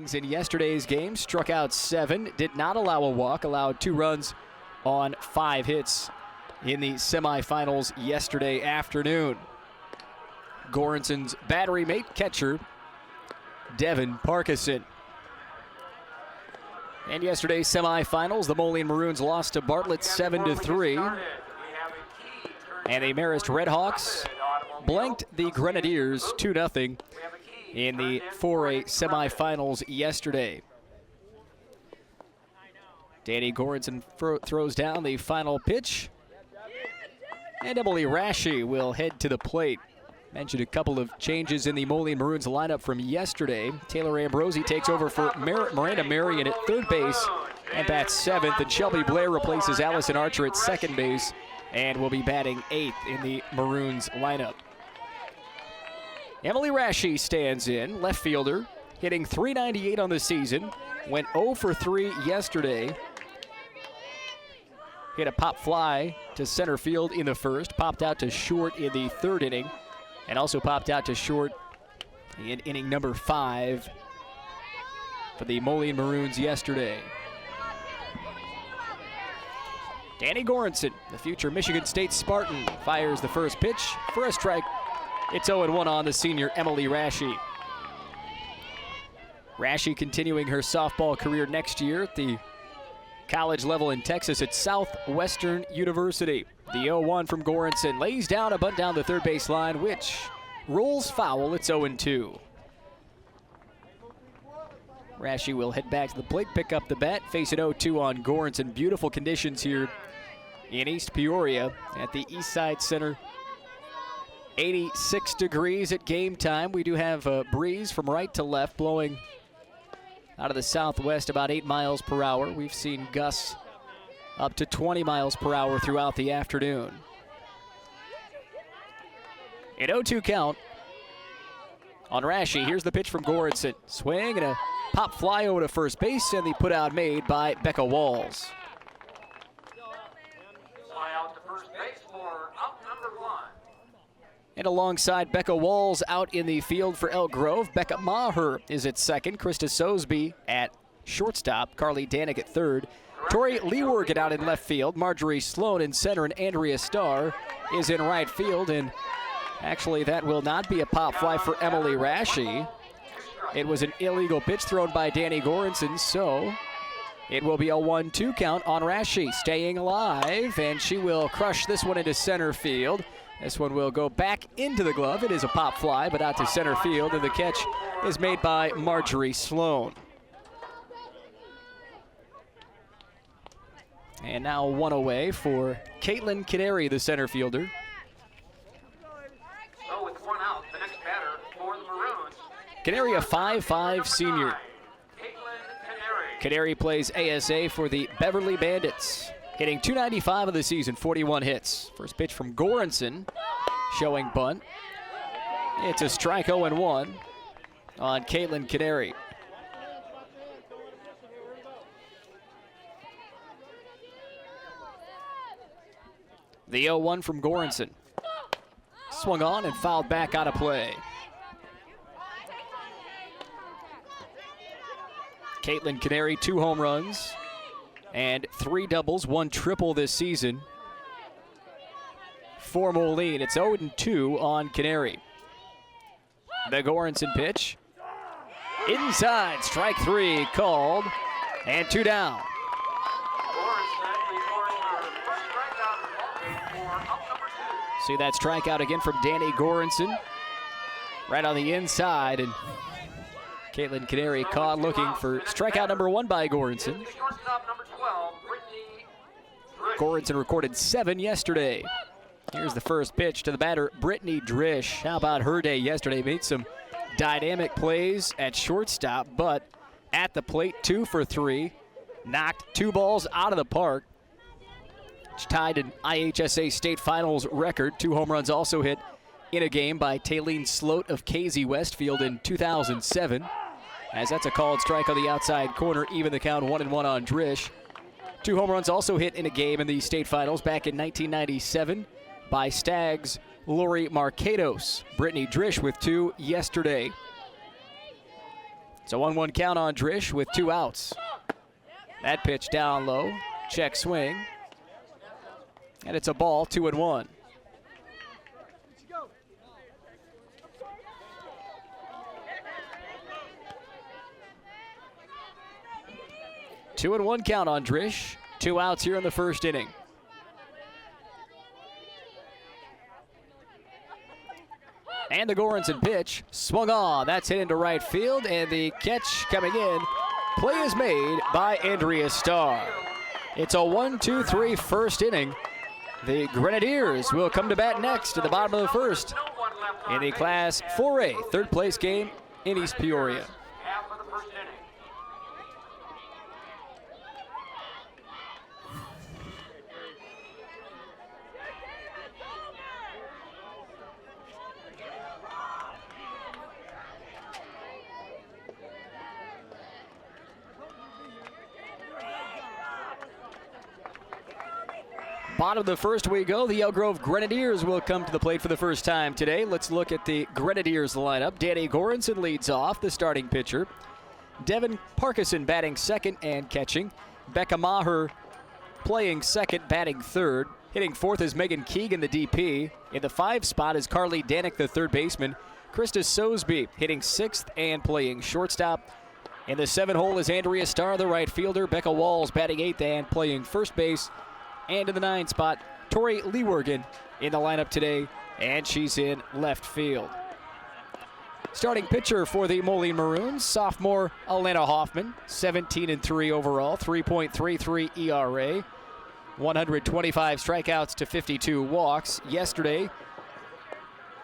innings in yesterday's game, struck out 7, did not allow a walk, allowed 2 runs on 5 hits in the semifinals yesterday afternoon. Goranson's battery mate, catcher Devin Parkinson. And yesterday's semifinals, the Moline Maroons lost to Bartlett 7-3. And the Marist Redhawks blanked the Grenadiers 2-0 in the 4A semifinals yesterday. Danny Goranson throws down the final pitch. And Emily Rashi will head to the plate. Mentioned a couple of changes in the Moline Maroons lineup from yesterday. Taylor Ambrosi takes over for Miranda Marion at third base and bats 7th. And Shelby Blair replaces Allison Archer at second base and will be batting 8th in the Maroons lineup. Emily Rashi stands in, left fielder, hitting .398 on the season. Went 0 for 3 yesterday. Hit a pop fly to center field in the first, popped out to short in the 3rd inning, and also popped out to short in inning number 5 for the Moline Maroons yesterday. Danny Goranson, the future Michigan State Spartan, fires the first pitch for a strike. It's 0-1 on the senior Emily Rashi. Rashi continuing her softball career next year at the college level in Texas at Southwestern University. The 0-1 from Goranson lays down a bunt down the third base line, which rolls foul. It's 0-2. Rashi will head back to the plate, pick up the bat, face an 0-2 on Goranson. Beautiful conditions here in East Peoria at the Eastside Center. 86 degrees at game time. We do have a breeze from right to left blowing out of the southwest about 8 miles per hour. We've seen gusts up to 20 miles per hour throughout the afternoon. An 0-2 count on Rashi. Here's the pitch from Goranson. Swing and a pop fly over to first base, and the put out made by Becca Walls. Fly out to first base for out number 1. And alongside Becca Walls out in the field for Elk Grove, Becca Maher is at second, Krista Sosby at shortstop, Carly Danik at third, Tori Leewerget out in left field, Marjorie Sloan in center, and Andrea Starr is in right field. And actually that will not be a pop fly for Emily Rashi. It was an illegal pitch thrown by Danny Goranson, so it will be a 1-2 count on Rashi, staying alive, and she will crush this one into center field. This one will go back into the glove. It is a pop fly, but out to center field, and the catch is made by Marjorie Sloan. And now one away for Caitlin Canary, the center fielder. So with 1 out, the next batter for the Maroons. Canary, a 5'5" senior. Caitlin Canary. Canary plays ASA for the Beverly Bandits. Hitting .295 of the season, 41 hits. First pitch from Goranson, showing bunt. It's a strike 0-1 on Caitlin Canary. The 0-1 from Goranson. Swung on and fouled back out of play. Caitlin Canary, 2 home runs and 3 doubles, 1 triple this season for Moline. It's 0-2 on Canary. The Goranson pitch. Inside, strike 3 called, and 2 down. See that strikeout again from Danny Goranson. Right on the inside, and Caitlin Canary caught looking for strikeout number 1 by Goranson. Goranson recorded 7 yesterday. Here's the first pitch to the batter, Brittany Drish. How about her day yesterday? Made some dynamic plays at shortstop, but at the plate, 2 for 3. Knocked 2 balls out of the park. Which tied an IHSA state finals record. 2 home runs also hit in a game by Taylene Sloat of KZ Westfield in 2007. As that's a called strike on the outside corner, even the count 1-1 on Drish. 2 home runs also hit in a game in the state finals back in 1997 by Stags Lori Marcados. Brittany Drish with 2 yesterday. It's a 1-1 count on Drish with 2 outs. That pitch down low, check swing, and it's a ball, 2-1. Two and 1 count on Drish. 2 outs here in the first inning. And the Goranson pitch swung on. That's hit into right field, and the catch coming in. Play is made by Andrea Starr. It's a 1-2-3 first inning. The Grenadiers will come to bat next at the bottom of the first in the Class 4A third place game in East Peoria. Half of the first inning. Bottom of the first we go. The Elk Grove Grenadiers will come to the plate for the first time today. Let's look at the Grenadiers lineup. Danny Goranson leads off, the starting pitcher. Devin Parkinson batting second and catching. Becca Maher playing second, batting third. Hitting fourth is Megan Keegan, the DP. In the 5 spot is Carly Danek, the third baseman. Krista Sosby hitting sixth and playing shortstop. In the 7 hole is Andrea Starr, the right fielder. Becca Walls batting eighth and playing first base. And in the 9 spot, Tori Leewergen in the lineup today, and she's in left field. Starting pitcher for the Moline Maroons, sophomore Alana Hoffman, 17-3 overall, 3.33 ERA, 125 strikeouts to 52 walks. Yesterday,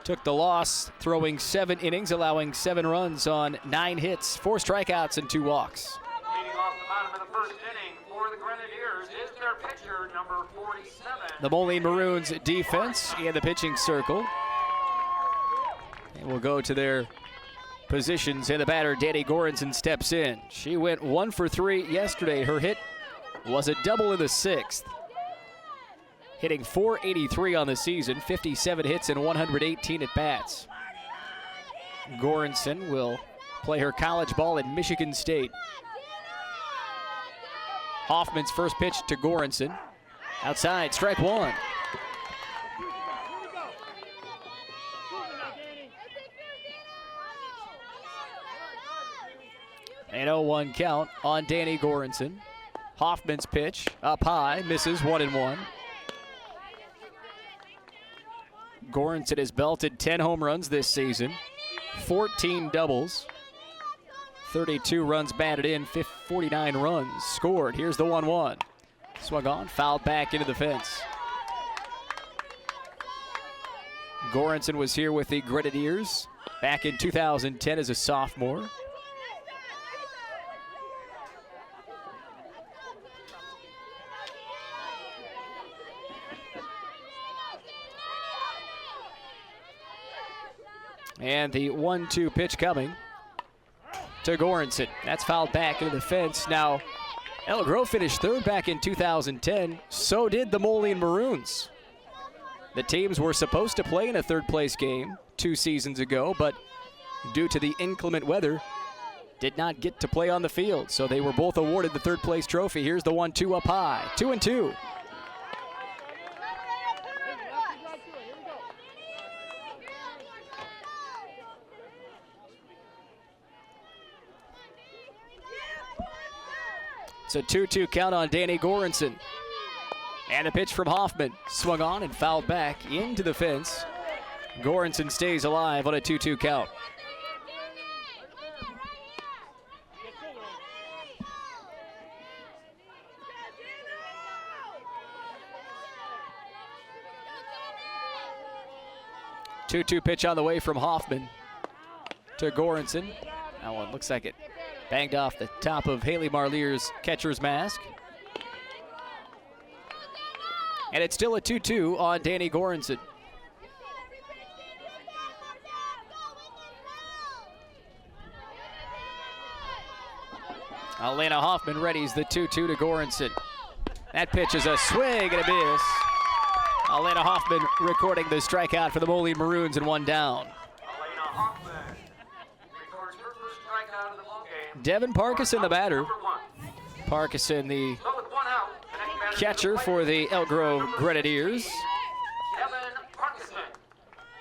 took the loss, throwing 7 innings, allowing 7 runs on 9 hits, 4 strikeouts, and 2 walks. Leading off the bottom of the first inning for the Grenadiers is their pitcher, number 47. The Moline Maroons defense in the pitching circle. And we'll go to their positions, and the batter, Danny Goranson, steps in. She went 1 for 3 yesterday. Her hit was a double in the 6th. Hitting .483 on the season, 57 hits and 118 at-bats. Goranson will play her college ball at Michigan State. Hoffman's first pitch to Goranson. Outside, strike 1. An 0-1 count on Danny Goranson. Hoffman's pitch up high, misses, 1-1. Goranson has belted 10 home runs this season, 14 doubles, 32 runs batted in, 49 runs scored. Here's the 1-1. Swung on, fouled back into the fence. Goranson was here with the Grenadiers back in 2010 as a sophomore. And the 1-2 pitch coming to Goranson. That's fouled back into the fence. Now, Elk Grove finished third back in 2010. So did the Moline Maroons. The teams were supposed to play in a third place game 2 seasons ago, but due to the inclement weather, did not get to play on the field. So they were both awarded the third place trophy. Here's the 1-2 up high, 2-2. It's a 2-2 count on Danny Goranson. And a pitch from Hoffman. Swung on and fouled back into the fence. Goranson stays alive on a 2-2 count. Two-two pitch on the way from Hoffman to Goranson. That one looks like it banged off the top of Haley Marlier's catcher's mask. And it's still a 2-2 on Danny Goranson. Alana Hoffman readies the 2-2 to Goranson. That pitch is a swing and a miss. Alana Hoffman recording the strikeout for the Moline Maroons and 1 down. Alana Hoffman records her first strikeout of the ball game. Devin Parkinson, the batter. Number 1. Parkinson, the So with 1 out, the next batter catcher to the for plate, the Elk Grove number Grenadiers. 16, Devin Parkinson.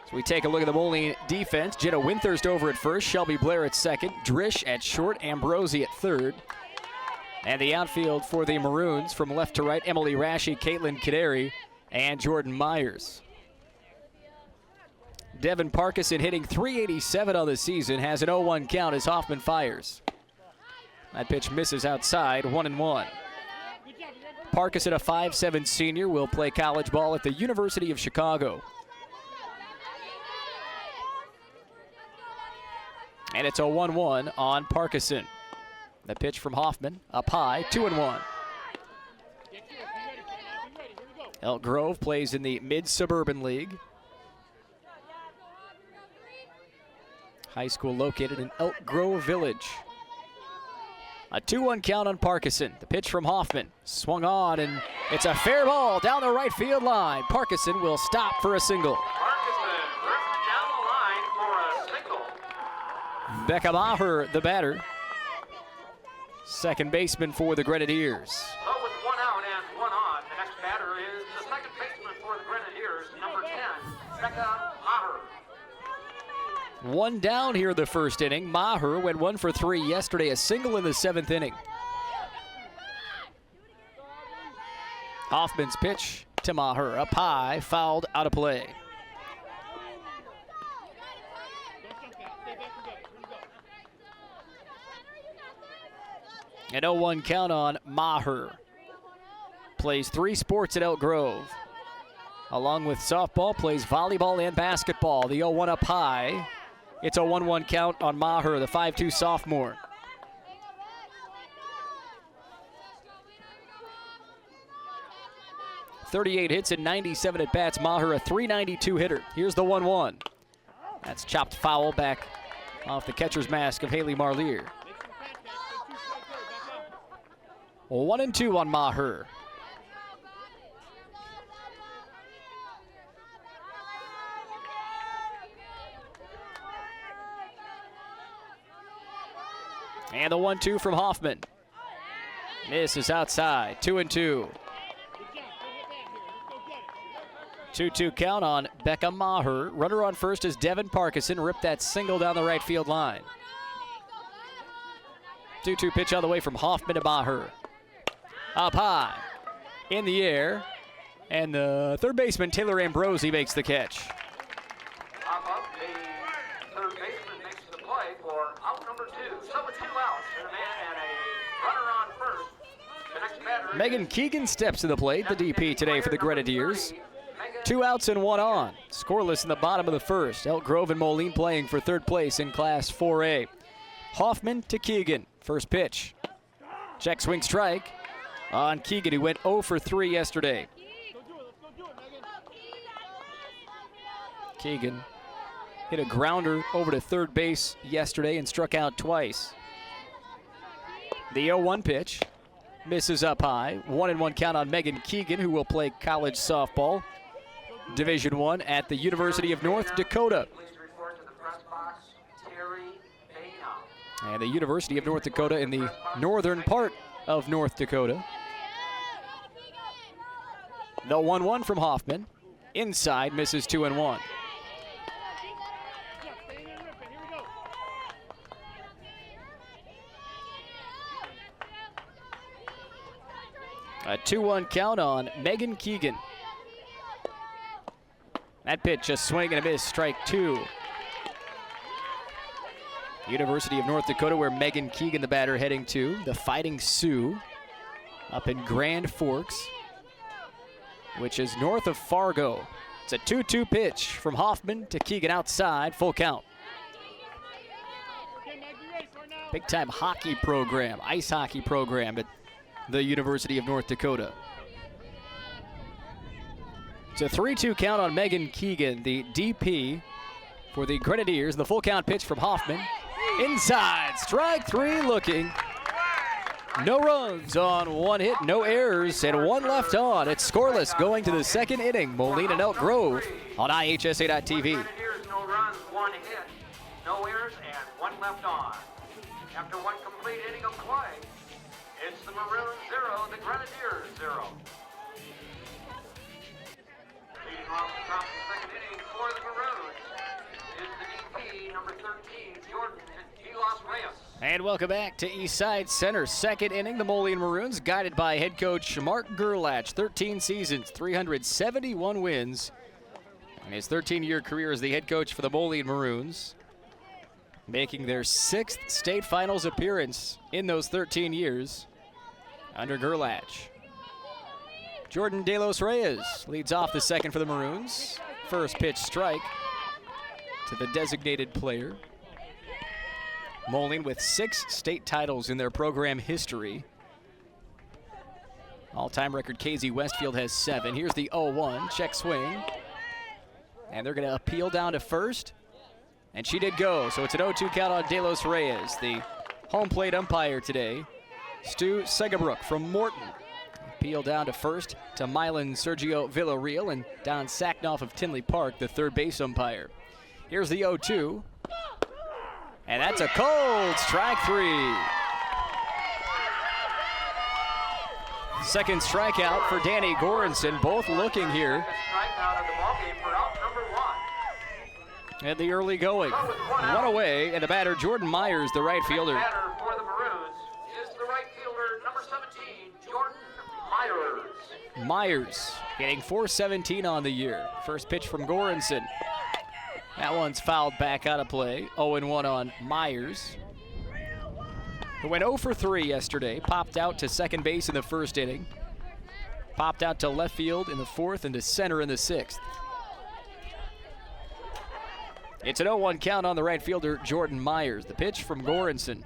So we take a look at the Moline defense. Jenna Winthurst over at first, Shelby Blair at second, Drish at short, Ambrosi at third. And the outfield for the Maroons from left to right, Emily Rashi, Caitlin Kaderi, and Jordan Myers. Devin Parkinson hitting .387 on the season, has an 0-1 count as Hoffman fires. That pitch misses outside, 1-1. Parkinson, a 5'7" senior, will play college ball at the University of Chicago. And it's a 1-1 on Parkinson. The pitch from Hoffman, up high, 2-1. Elk Grove plays in the Mid-Suburban League. High school located in Elk Grove Village. A 2-1 count on Parkinson. The pitch from Hoffman, swung on, and it's a fair ball down the right field line. Parkinson will stop for a single. Parkinson drifting down the line for a single. Becca Maher, the batter. Second baseman for the Grenadiers. So with 1 out and 1 on, the next batter is the second baseman for the Grenadiers, number 10, Becca Maher. One down here the first inning. Maher went 1 for 3 yesterday, a single in the 7th inning. Hoffman's pitch to Maher, up high, fouled, out of play. An 0-1 count on Maher. Plays 3 sports at Elk Grove. Along with softball, plays volleyball and basketball. The 0-1 up high. It's a 1-1 count on Maher, the 5'2" sophomore. .38 hits and 97 at bats. Maher, a .392 hitter. Here's the 1-1. That's chopped foul back off the catcher's mask of Haley Marlier. 1-2 on Maher. And the 1-2 from Hoffman. This is outside, 2-2. 2-2 count on Becca Maher. Runner on first is Devin Parkinson. Ripped that single down the right field line. 2-2 pitch on the way from Hoffman to Maher. Up high, in the air, and the third baseman, Taylor Ambrosi, makes the catch. Pop up, the third baseman makes the play for out number 2. So with 2 outs and a man and a runner on first. The next batter Megan Keegan steps to the plate, the DP today for the Grenadiers. 2 outs and 1 on. Scoreless in the bottom of the first. Elk Grove and Moline playing for third place in Class 4A. Hoffman to Keegan. First pitch. Check swing strike on Keegan, who went 0 for 3 yesterday. Keegan hit a grounder over to third base yesterday and struck out twice. The 0-1 pitch misses up high. 1-1 count on Megan Keegan, who will play college softball, Division I at the University of North Dakota. Please report to the press box, Terry Baynow. And the University of North Dakota in the northern part of North Dakota. The 1-1 from Hoffman. Inside, misses 2-1. A 2-1 count on Megan Keegan. That pitch, a swing and a miss, strike 2. University of North Dakota, where Megan Keegan, the batter, heading to. The Fighting Sioux up in Grand Forks, which is north of Fargo. It's a 2-2 pitch from Hoffman to Keegan outside, full count. Big time hockey program, ice hockey program at the University of North Dakota. It's a 3-2 count on Megan Keegan, the DP for the Grenadiers. The full count pitch from Hoffman. Inside, strike 3 looking. No runs on 1 hit, no errors, and 1 left on. It's scoreless going to the second inning. Moline and Elk Grove on IHSA.TV. Grenadiers, no runs, 1 hit, no errors, and 1 left on. After one complete inning of play, it's the Maroons 0, the Grenadiers 0. Leading off the top of the second inning for the Maroons is the DP, number 13, Jordan Reyes. And welcome back to Eastside Center. Second inning, the Moline Maroons, guided by head coach Mark Gerlach. 13 seasons, 371 wins. In his 13-year career as the head coach for the Moline Maroons, making their 6th state finals appearance in those 13 years under Gerlach. Jordan De Los Reyes leads off the second for the Maroons. First pitch strike to the designated player. Moline with 6 state titles in their program history. All-time record KZ Westfield has 7. Here's the 0-1, check swing. And they're gonna appeal down to first. And she did go, so it's an 0-2 count on De Los Reyes. The home plate umpire today, Stu Segabrook from Morton. Appeal down to first to Milan Sergio Villarreal, and Don Sacknoff of Tinley Park, the third base umpire. Here's the 0-2. And that's a cold strike 3. Second strikeout for Danny Goranson, both looking here at the early going. One away, and the batter, Jordan Myers, the right fielder. The batter for the Maroons is the right fielder, number 17, Jordan Myers. Myers getting .417 on the year. First pitch from Goranson. That one's fouled back out of play. 0-1 on Myers, who went 0 for 3 yesterday. Popped out to second base in the first inning. Popped out to left field in the 4th and to center in the 6th. It's an 0-1 count on the right fielder, Jordan Myers. The pitch from Goranson.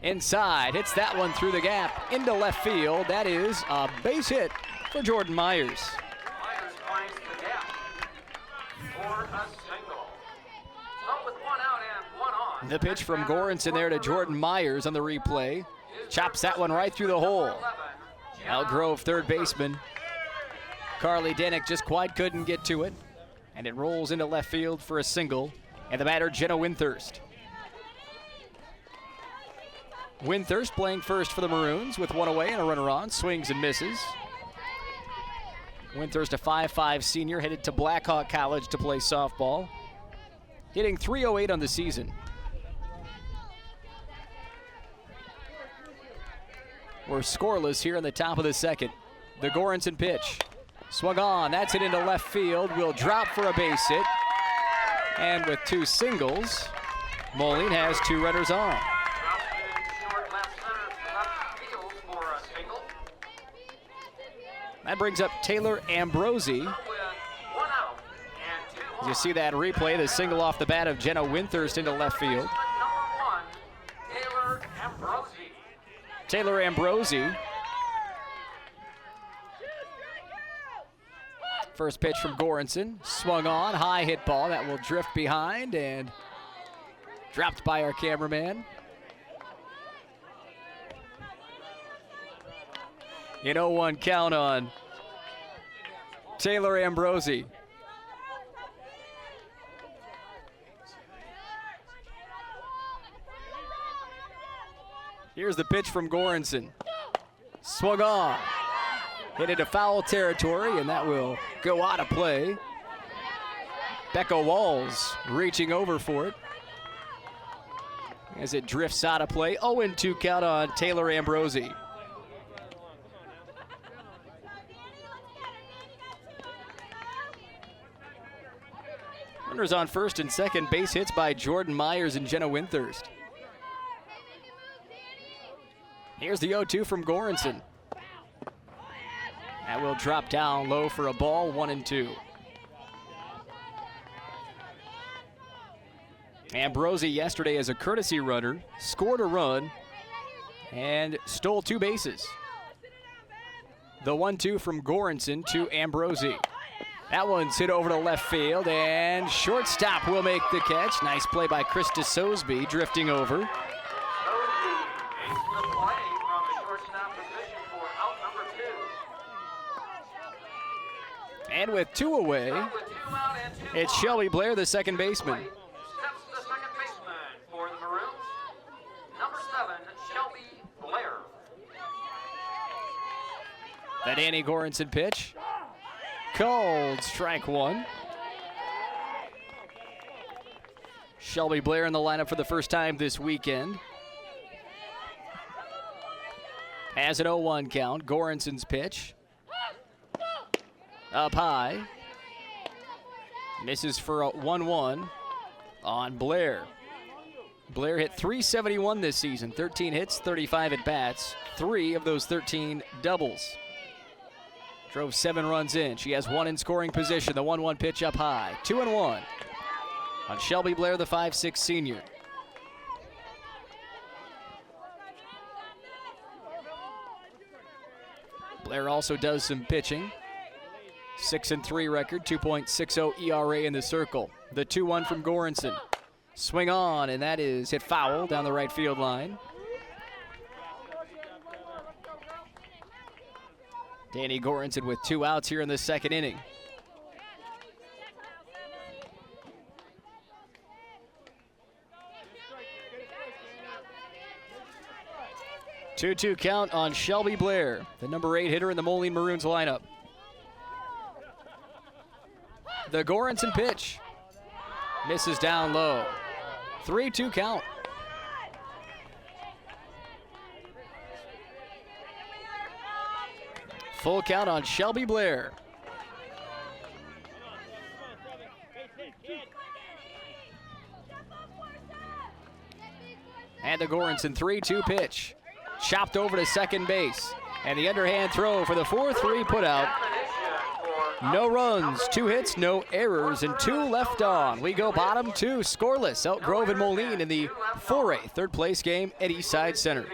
Inside, hits that one through the gap into left field. That is a base hit for Jordan Myers. Myers finds the gap for a single. So with 1 out and 1 on. The pitch from Goranson there to Jordan Myers on the replay. Chops that one right through the hole. Elk Grove third baseman Carly Danick just quite couldn't get to it. And it rolls into left field for a single. And the batter, Jenna Winthurst. Winthurst playing first for the Maroons with 1 away and a runner on. Swings and misses. Winthurst, a 5'5" senior, headed to Blackhawk College to play softball. Hitting .308 on the season. We're scoreless here in the top of the second. The Goranson pitch. Swung on, that's it into left field. Will drop for a base hit. And with 2 singles, Moline has 2 runners on. That brings up Taylor Ambrosi. As you see that replay, the single off the bat of Jenna Winthurst into left field. Taylor Ambrosi. First pitch from Goranson, swung on, high hit ball that will drift behind and dropped by our cameraman. You know, 1 count on Taylor Ambrosi. Here's the pitch from Goranson. Swung on. Hit into foul territory, and that will go out of play. Becca Walls reaching over for it as it drifts out of play. 0-2 count on Taylor Ambrosi. Runners on first and second, base hits by Jordan Myers and Jenna Winthurst. Here's the 0-2 from Goranson. That will drop down low for a ball, 1-2. Ambrosi yesterday as a courtesy runner, scored a run, and stole 2 bases. The 1-2 from Goranson to Ambrosi. That one's hit over to left field, and shortstop will make the catch. Nice play by Krista Sosby, drifting over. And with 2 away, it's Shelby Blair, the second baseman. Steps the second baseman for the Maroons, number 7, The Danny Goranson pitch. Called strike one. Shelby Blair in the lineup for the first time this weekend. Has an 0-1 count. Goranson's pitch. Up high. Misses for a 1-1 on Blair. Blair hit .371 this season. 13 hits, 35 at bats. 3 of those 13 doubles. Drove 7 runs in. She has 1 in scoring position. The 1-1 pitch up high. 2-1 on Shelby Blair, the 5'6" senior. Blair also does some pitching. 6-3 record, 2.60 ERA in the circle. The 2-1 from Goranson. Swing on, and that is hit foul down the right field line. Danny Goranson with 2 outs here in the second inning. Two-two count on Shelby Blair, the number 8 hitter in the Moline Maroons lineup. The Goranson pitch. Misses down low. 3-2 count. Full count on Shelby Blair. And the Goranson 3-2 pitch. Chopped over to second base. And the underhand throw for the 4-3 putout. No runs, 2 hits, no errors, and 2 left on. We go bottom 2, scoreless. Elk Grove and Moline in the 4A third place game at Eastside Center.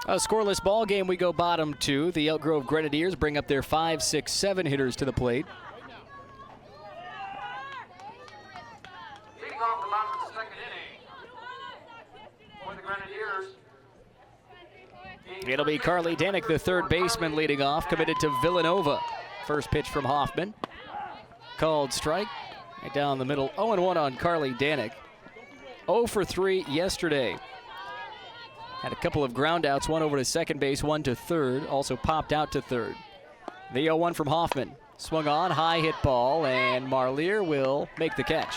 A scoreless ball game, we go bottom 2. The Elk Grove Grenadiers bring up their 5, 6, 7 hitters to the plate. Kicking off the bottom of the second inning for the Grenadiers. It'll be Carly Danek, the third baseman, leading off, committed to Villanova. First pitch from Hoffman. Called strike. Right down the middle. 0-1 on Carly Danek. 0 for 3 yesterday. Had a couple of ground outs, one over to second base, one to third. Also popped out to third. The 0-1 from Hoffman. Swung on, high hit ball, and Marlier will make the catch.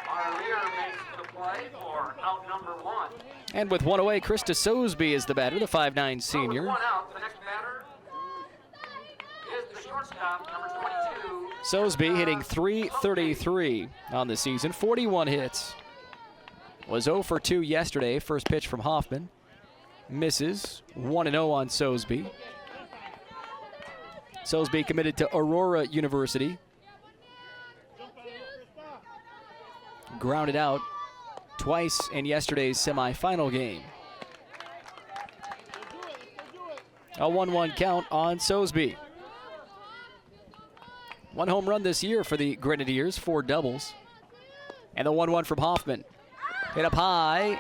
Marlier makes the play for out number 1. And with 1 away, Krista Sosby is the batter, the 5'9" senior. 1 out. The next batter is the shortstop, number 22. Sosby hitting .333 on the season, 41 hits. Was 0 for 2 yesterday. First pitch from Hoffman. Misses. 1-0 on Sosby. Sosby committed to Aurora University. Grounded out twice in yesterday's semifinal game. A 1-1 count on Sosby. 1 home run this year for the Grenadiers, 4 doubles. And the 1-1 from Hoffman. Hit up high.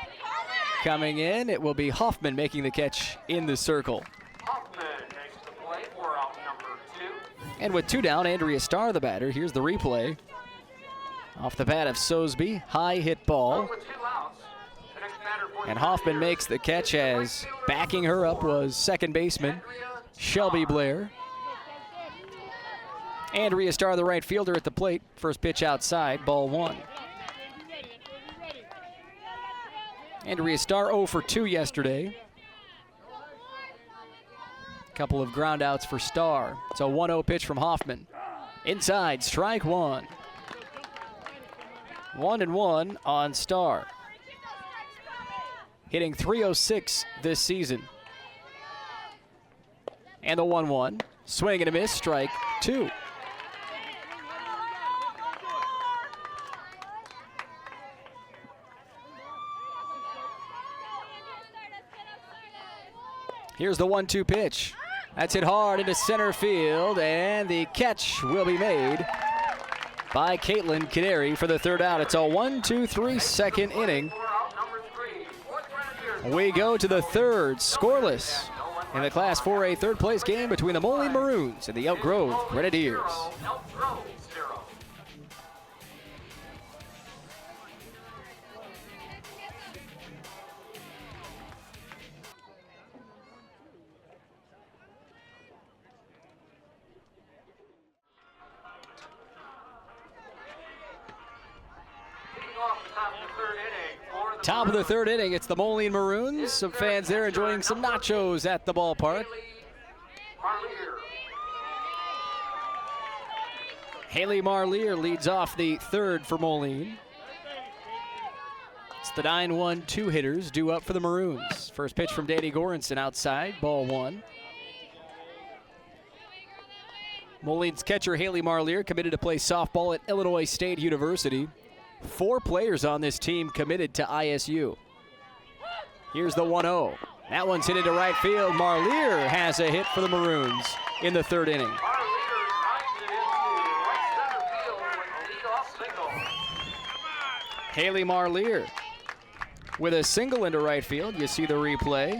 Coming in, it will be Hoffman making the catch in the circle. Hoffman makes the play for out number 2. And with 2 down, Andrea Starr the batter. Here's the replay. Off the bat of Sosby, high hit ball. With 2 outs. The next batter for the And Hoffman Grenadiers. makes the catch as backing her up was second baseman Shelby Blair. Andrea Starr, the right fielder at the plate. First pitch outside, ball 1. Andrea Starr 0 for 2 yesterday. Couple of ground outs for Starr. It's a 1-0 pitch from Hoffman. Inside, strike 1. 1-1 on Starr. Hitting .306 this season. And the 1-1. Swing and a miss, strike 2. Here's the 1-2 pitch. That's hit hard into center field, and the catch will be made by Caitlin Canary for the 3rd out. It's a 1-2-3 second inning. We go to the 3rd, scoreless, in the Class 4A third place game between the Moline Maroons and the Elk Grove Grenadiers. Top of the third inning, it's the Moline Maroons. Some fans there enjoying some nachos at the ballpark. Haley Marlier leads off the third for Moline. It's the 9-1 two hitters due up for the Maroons. First pitch from Danny Goranson outside, ball one. Moline's catcher Haley Marlier committed to play softball at Illinois State University. 4 players on this team committed to ISU. Here's the 1-0. That one's hit into right field. Marlier has a hit for the Maroons in the third inning. Haley Marlier with a single into right field. You see the replay.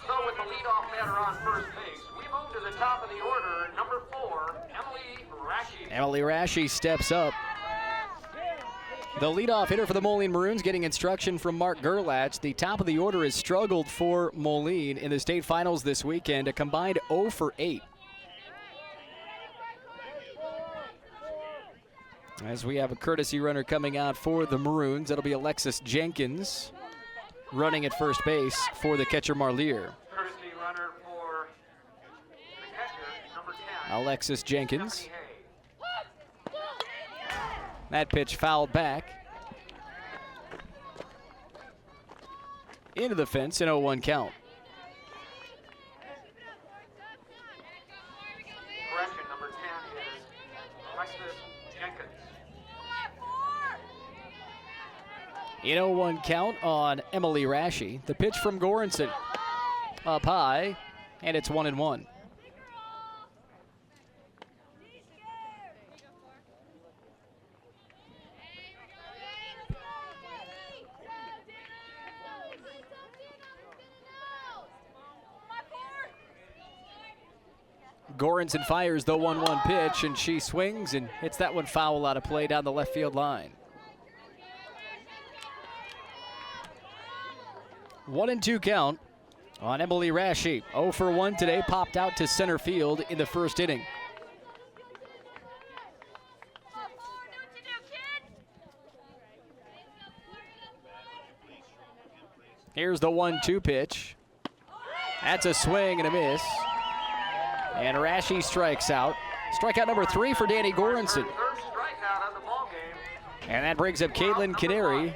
So with the leadoff batter on first base, we move to the top of the order. Number 4, Emily Rashi. Emily Rashi steps up. The leadoff hitter for the Moline Maroons getting instruction from Mark Gerlach. The top of the order has struggled for Moline in the state finals this weekend, a combined 0 for 8. As we have a courtesy runner coming out for the Maroons, that'll be Alexis Jenkins running at first base for the catcher Marlier. Courtesy runner for the catcher, number 10. Alexis Jenkins. That pitch fouled back into the fence in 0-1 count. Correction, number 10 is Alexis Jenkins. In 0-1 count on Emily Rashi. The pitch from Goranson up high, and it's 1-1. Goranson fires the 1-1 pitch, and she swings and hits that one foul out of play down the left field line. 1-2 count on Emily Rashi. 0 for 1 today, popped out to center field in the first inning. Here's the 1-2 pitch. That's a swing and a miss. And Rashi strikes out. Strikeout number 3 for Danny Goranson. And that brings up Caitlin Canary,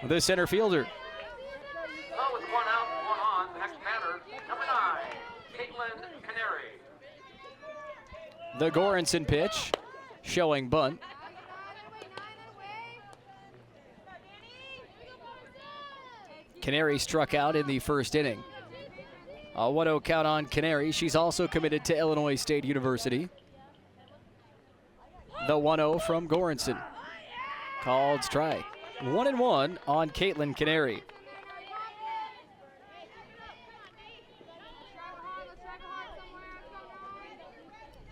the center fielder. So with 1 out, 1 on, the next batter, number 9, Caitlin Canary. The Goranson pitch, showing bunt. Canary struck out in the first inning. A 1-0 count on Canary. She's also committed to Illinois State University. The 1-0 from Goranson. Called strike. 1-1 on Caitlin Canary.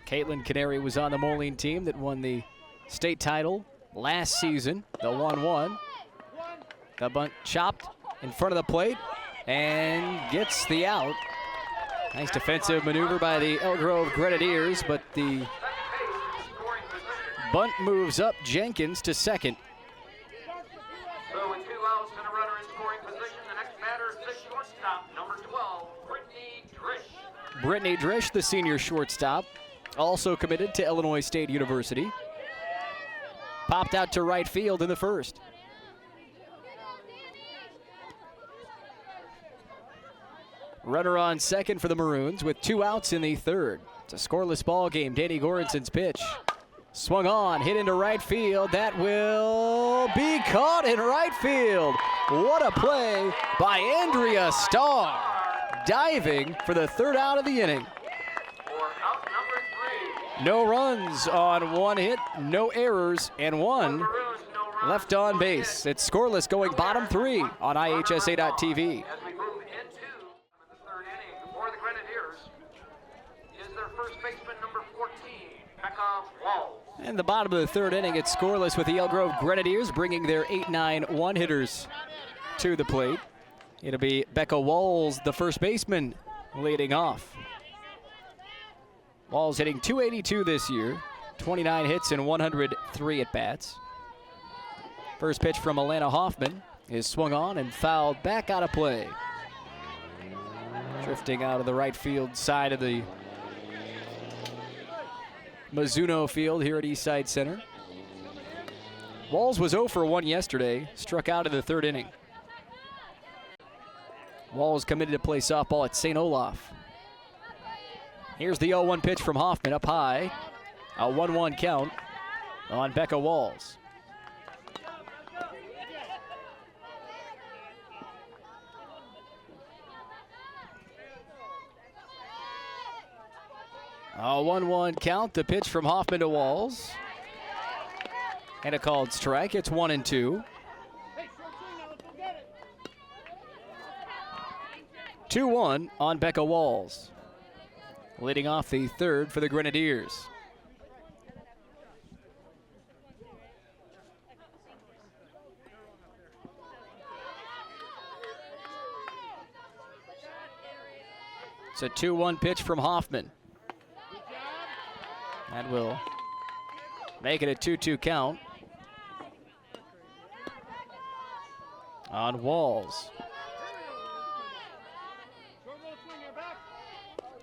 Caitlin Canary was on the Moline team that won the state title last season. The 1-1. The bunt chopped in front of the plate and gets the out. Nice defensive maneuver by the Elk Grove Grenadiers, but the bunt moves up Jenkins to second. So with 2 outs and a runner in scoring position, the next batter is the shortstop, number 12, Brittany Drish. Brittany Drish, the senior shortstop, also committed to Illinois State University. Popped out to right field in the first. Runner on second for the Maroons with 2 outs in the third. It's a scoreless ball game. Danny Goranson's pitch. Swung on, hit into right field. That will be caught in right field. What a play by Andrea Starr. Diving for the 3rd out of the inning. For out number 3. No runs on 1 hit, no errors, and 1 Maroons, no runs, left on 1 base. hit. It's scoreless going bottom 3 on IHSA.TV. As we move into the 3rd inning for the Grenadiers is their first baseman, number 14, Becca Walls. And the bottom of the 3rd inning, it's scoreless with the Elk Grove Grenadiers bringing their 8-9 one-hitters to the plate. It'll be Becca Walls, the first baseman, leading off. Walls hitting .282 this year, 29 hits and 103 at-bats. First pitch from Alana Hoffman is swung on and fouled back out of play. Drifting out of the right field side of the Mizuno field here at Eastside Center. Walls was 0 for 1 yesterday, struck out in the 3rd inning. Walls committed to play softball at St. Olaf. Here's the 0-1 pitch from Hoffman up high. A 1-1 count on Becca Walls. A 1-1 count, the pitch from Hoffman to Walls. And a called strike. It's 1-2. 2-1 on Becca Walls. Leading off the 3rd for the Grenadiers. It's a 2-1 pitch from Hoffman. That will make it a 2-2 count on Walls.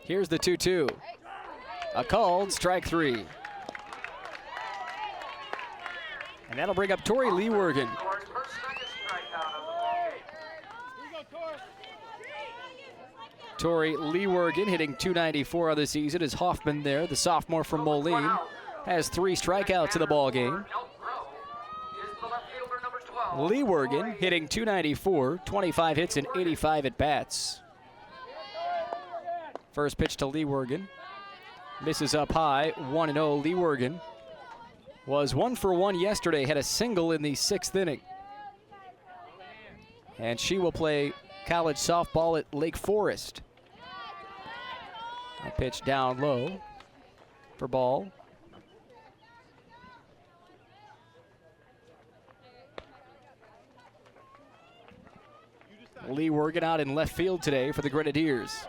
Here's the 2-2. A called strike 3. And that'll bring up Tori Leewergen. Tori Leewergen hitting .294 on the season as Hoffman there, the sophomore from Moline, has 3 strikeouts in the ball game. Leewergen hitting .294, 25 hits and 85 at-bats. First pitch to Leewergen. Misses up high, 1-0. Leewergen was 1 for 1 yesterday, had a single in the 6th inning. And she will play college softball at Lake Forest. A pitch down low for ball. Leewergen out in left field today for the Grenadiers.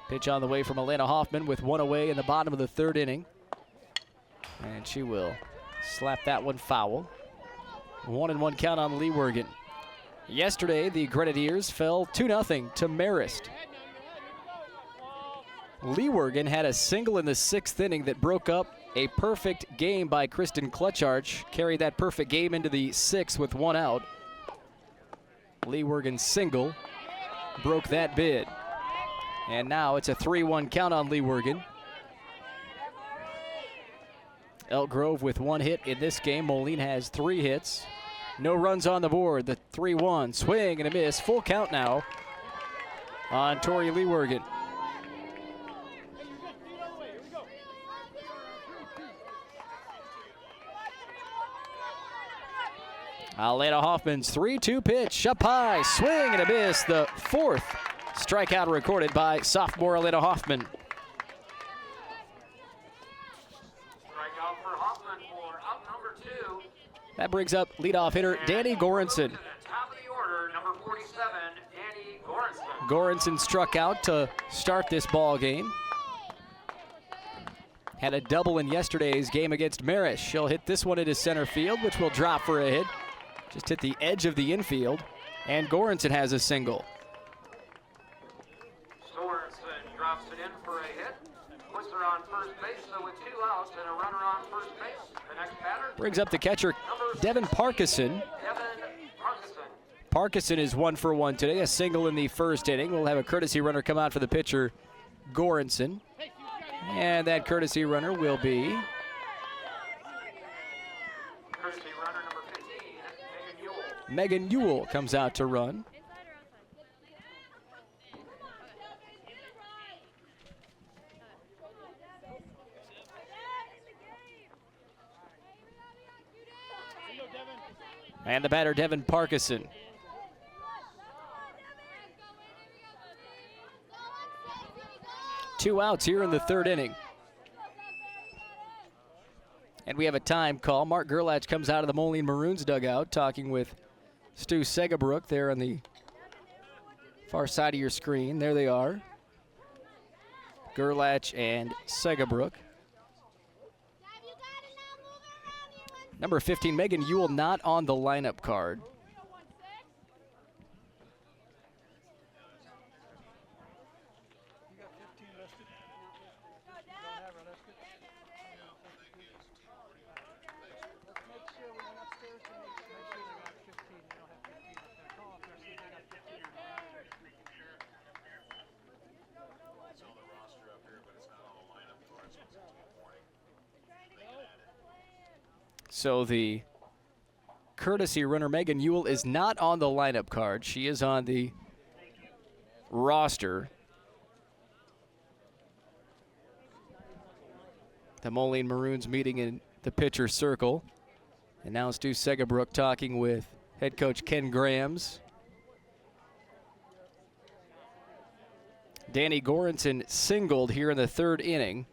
Pitch on the way from Alana Hoffman with 1 away in the bottom of the 3rd inning. And she will slap that one foul. 1-1 count on Leewergen. Yesterday, the Grenadiers fell 2-0 to Marist. Leewergen had a single in the 6th inning that broke up a perfect game by Kristen Clutcharch. Carried that perfect game into the 6th with 1 out. Leewergen's single broke that bid. And now it's a 3-1 count on Leewergen. Elk Grove with 1 hit in this game. Moline has 3 hits. No runs on the board. The 3-1 swing and a miss. Full count now on Tori Leewergen. Alana Hoffman's 3-2 pitch up high. Swing and a miss. The 4th strikeout recorded by sophomore Alana Hoffman. That brings up leadoff hitter Danny Goranson. Top of the order, number 47, Danny Goranson. Goranson struck out to start this ball game. Had a double in yesterday's game against Marish. She'll hit this one into center field, which will drop for a hit. Just hit the edge of the infield, and Goranson has a single. Sorensen drops it in for a hit. Puts her on first base, so with 2 outs and a runner on first base. The next batter Brings up the catcher, Devin Parkinson. Parkinson is 1 for 1 today, a single in the 1st inning. We'll have a courtesy runner come out for the pitcher, Goranson. And that courtesy runner will be courtesy runner number 15, Megan Ewell. Megan Ewell comes out to run. And the batter, Devin Parkinson. Two outs here in the 3rd inning. And we have a time call. Mark Gerlach comes out of the Moline Maroons dugout talking with Stu Segabrook there on the far side of your screen. There they are. Gerlach and Segabrook. Number 15, Megan Ewell, not on the lineup card. So the courtesy runner, Megan Ewell, is not on the lineup card. She is on the roster. The Moline Maroons meeting in the pitcher circle. And now Stu Segabrook talking with head coach Ken Grams. Danny Goranson singled here in the third inning.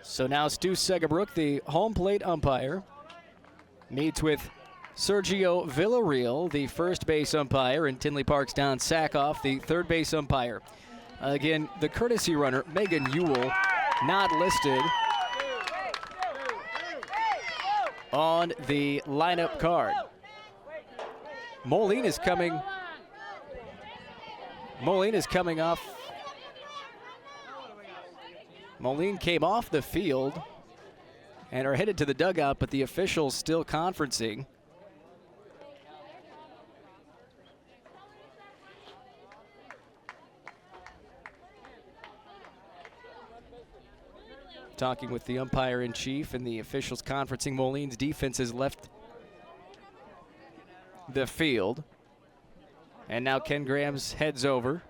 So now Stu Segabrook, the home plate umpire, meets with Sergio Villarreal, the first base umpire, and Tinley Park's Don Sackhoff, the third base umpire. Again, the courtesy runner, Megan Ewell, not listed on the lineup card. Moline is coming off. Moline came off the field and are headed to the dugout, but the officials still conferencing. Talking with the umpire-in-chief and the officials conferencing. Moline's defense has left the field. And now Ken Grams heads over.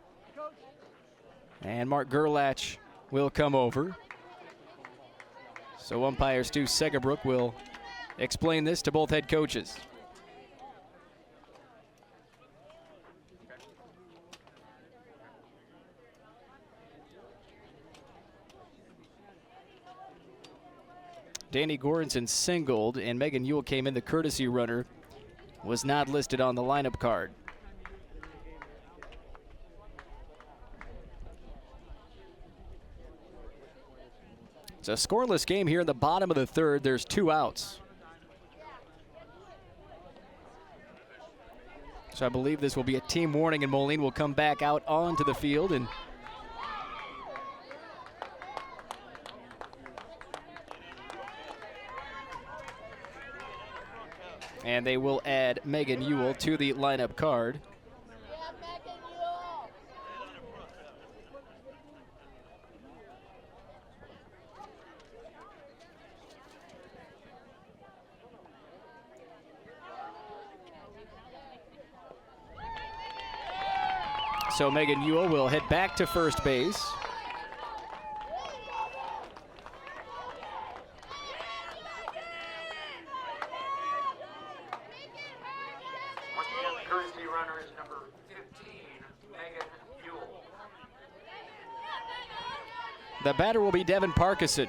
And Mark Gerlach will come over. So umpire Stu Segabrook will explain this to both head coaches. Danny Goranson singled, and Megan Ewell came in. The courtesy runner was not listed on the lineup card. It's a scoreless game here in the bottom of the third. There's 2 outs. So I believe this will be a team warning, and Moline will come back out onto the field. And they will add Megan Ewell to the lineup card. So Megan Ewell will head back to first base. Courtesy runner is number 15, Megan Ewell. The batter will be Devin Parkinson.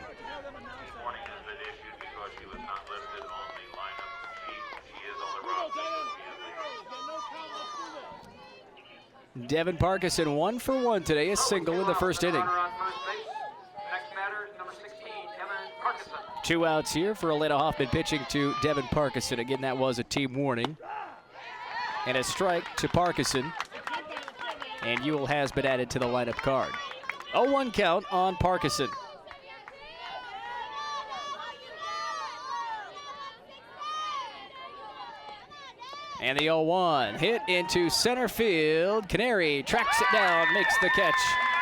Warning has been issued because she was not listed on the lineup sheet. She is on the roster. Devin Parkinson 1 for 1 today, a single in the first inning. Runner on first base. Next batter is number 16, Devin Parkinson. 2 outs here for Elena Hoffman pitching to Devin Parkinson. Again, that was a team warning. And a strike to Parkinson. And Ewell has been added to the lineup card. 0-1 count on Parkinson. And the 0-1 hit into center field. Canary tracks it down, makes the catch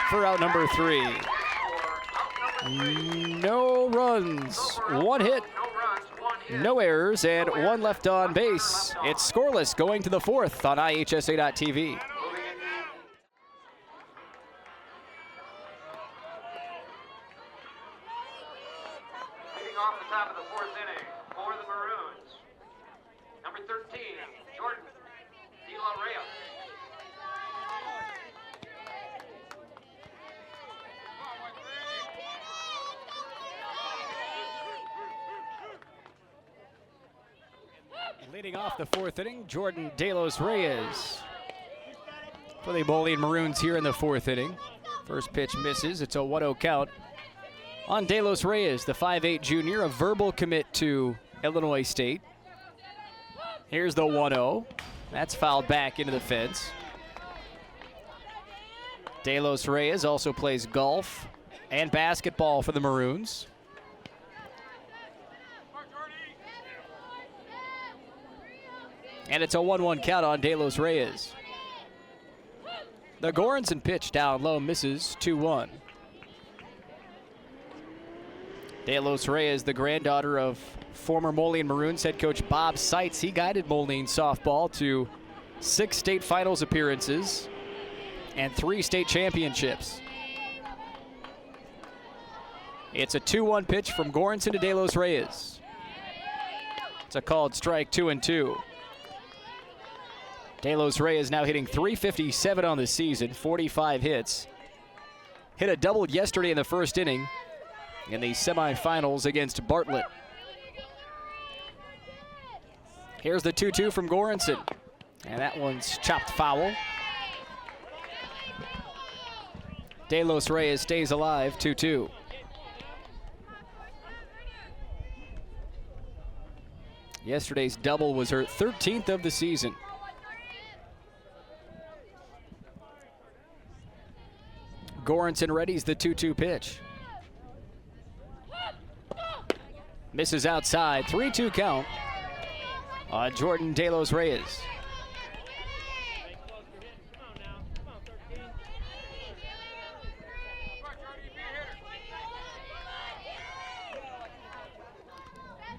for out number 3. No runs, 1 hit. No errors, and 1 left on base. It's scoreless going to the 4th on IHSA.TV. Leading off the top of the 4th inning for the Maroons, number 13, Jordan De La Rea. Leading off the fourth inning, Jordan De Los Reyes for the Moline Maroons here in the fourth inning. First pitch misses. It's a 1-0 count on De Los Reyes, the 5'8 junior, a verbal commit to Illinois State. Here's the 1-0. That's fouled back into the fence. De Los Reyes also plays golf and basketball for the Maroons. And it's a 1-1 count on De Los Reyes. The Goranson pitch down low misses, 2-1. De Los Reyes, the granddaughter of former Moline Maroons head coach Bob Seitz. He guided Moline softball to 6 state finals appearances and 3 state championships. It's a 2-1 pitch from Goranson to De Los Reyes. It's a called strike, 2-2. De Los Reyes now hitting .357 on the season, 45 hits. Hit a double yesterday in the first inning in the semifinals against Bartlett. Here's the 2-2 from Goranson, and that one's chopped foul. De Los Reyes stays alive, 2-2. Yesterday's double was her 13th of the season. Goranson readies the 2-2 pitch. Misses outside, 3-2 count on Jordan De Los Reyes.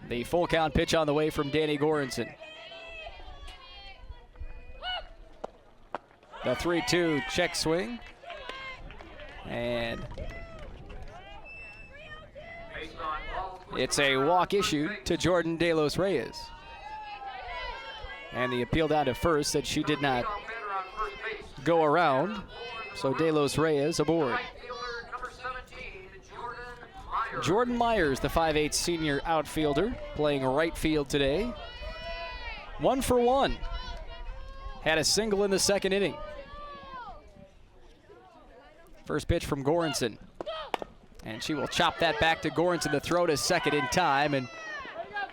The full count pitch on the way from Danny Goranson. The 3-2 check swing. And it's a walk issued to Jordan De Los Reyes. And the appeal down to first said she did not go around. So De Los Reyes aboard. Jordan Myers, the 5'8 senior outfielder, playing right field today. 1 for 1. Had a single in the second inning. First pitch from Goranson. And she will chop that back to Goranson to throw to second in time. And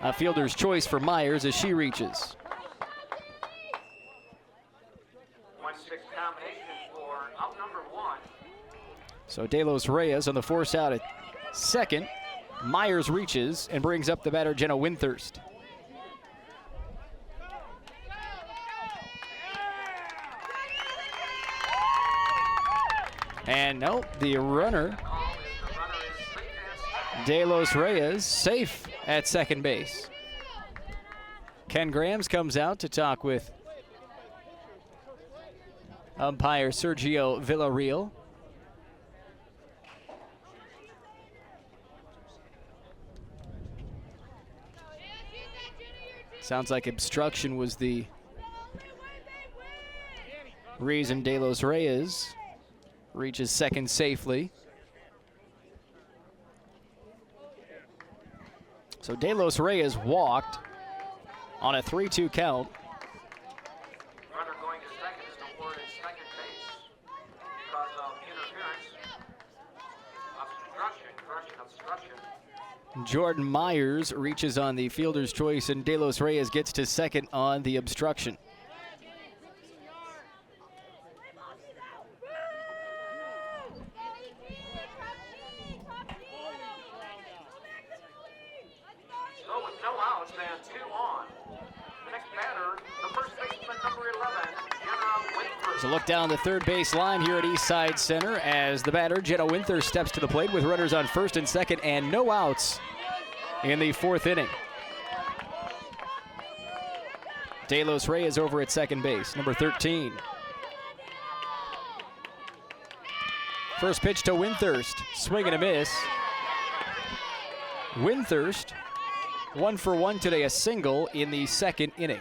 a fielder's choice for Myers as she reaches. 1-6 combination for out number 1. So De Los Reyes on the force out at second. Myers reaches and brings up the batter, Jenna Winthurst. And no, the runner, De Los Reyes, safe at second base. Ken Grams comes out to talk with umpire Sergio Villarreal. Sounds like obstruction was the reason De Los Reyes reaches second safely. So De Los Reyes walked on a 3-2 count. Runner going to second is awarded second base because of interference, obstruction. Jordan Myers reaches on the fielder's choice, and De Los Reyes gets to second on the obstruction. So with no outs and 2 on. The next batter, the first baseman, number 11, Jenna Winthurst. So look down the third base line here at Eastside Center as the batter, Jenna Winthurst, steps to the plate with runners on first and second and no outs in the fourth inning. De Los Reyes over at second base, number 13. First pitch to Winthurst, swing and a miss. Winthurst, 1 for 1 today, a single in the second inning.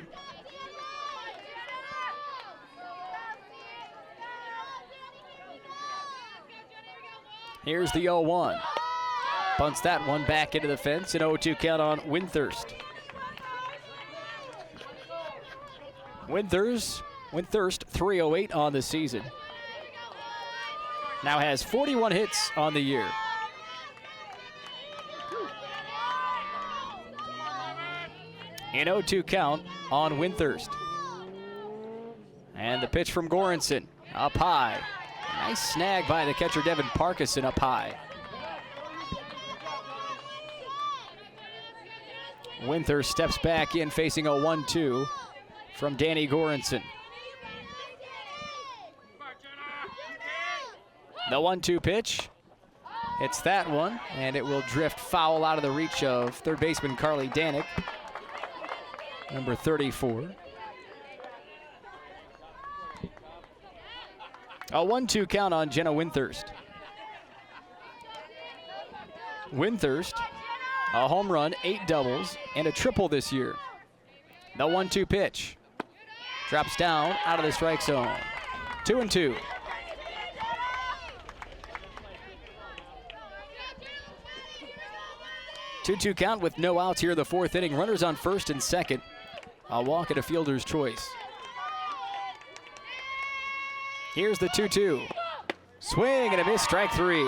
Here's the 0-1. Bunts that one back into the fence, an 0-2 count on Winthurst. Windthirst 308 on the season. Now has 41 hits on the year. An 0-2 count on Windthirst. And the pitch from Goranson, up high. Nice snag by the catcher Devin Parkinson up high. Windthirst steps back in facing a 1-2 from Danny Goranson. The 1-2 pitch. It's that one, and it will drift foul out of the reach of third baseman Carly Danek, number 34. A 1-2 count on Jenna Windthirst. Windthirst, a home run, 8 doubles, and a triple this year. The 1-2 pitch. Drops down out of the strike zone. 2-2. Two-two count with no outs here in the 4th inning. Runners on first and second. A walk at a fielder's choice. Here's the 2-2. Swing and a miss, strike 3.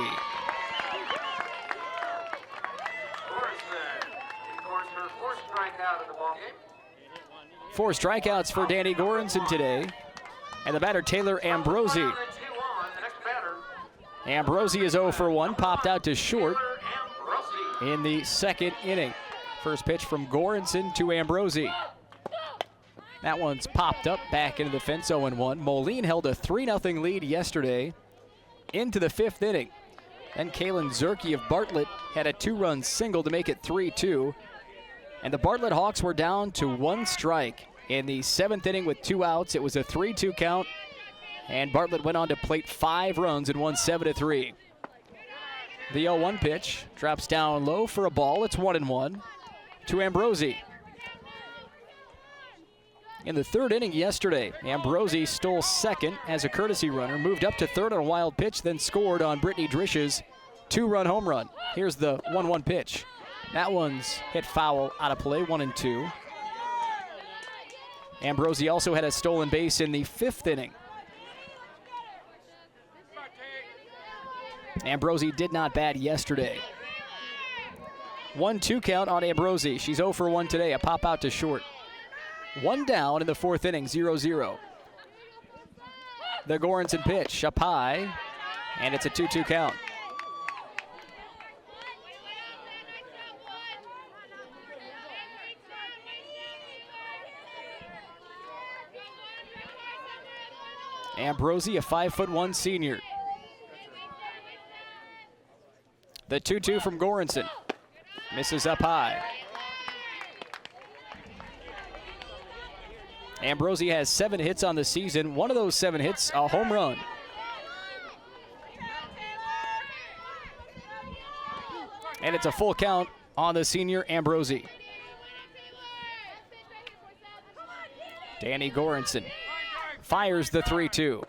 Four strikeouts for Danny Goranson today. And the batter, Taylor Ambrosi. Ambrosi is 0 for 1, popped out to short in the 2nd inning. First pitch from Goranson to Ambrosi. That one's popped up back into the fence, 0-1. Moline held a 3-0 lead yesterday into the 5th inning. Then Kalen Zerke of Bartlett had a 2-run single to make it 3-2. And the Bartlett Hawks were down to 1 strike in the 7th inning with 2 outs. It was a 3-2 count, and Bartlett went on to plate 5 runs and won 7-3. The 0-1 pitch drops down low for a ball. It's 1-1 to Ambrosi. In the 3rd inning yesterday, Ambrosi stole second as a courtesy runner, moved up to third on a wild pitch, then scored on Brittany Drish's 2-run home run. Here's the 1-1 pitch. That one's hit foul out of play, 1-2. Ambrosi also had a stolen base in the 5th inning. Ambrosi did not bat yesterday. 1-2 count on Ambrosi. She's 0 for 1 today, a pop out to short. 1 down in the 4th inning, 0-0. The Goranson pitch up high, and it's a 2-2 count. Ambrosi, a 5'1" senior. The 2-2 from Goranson. Misses up high. Ambrosi has 7 hits on the season. One of those 7 hits, a home run. And it's a full count on the senior Ambrosi. Danny Goranson fires the 3-2.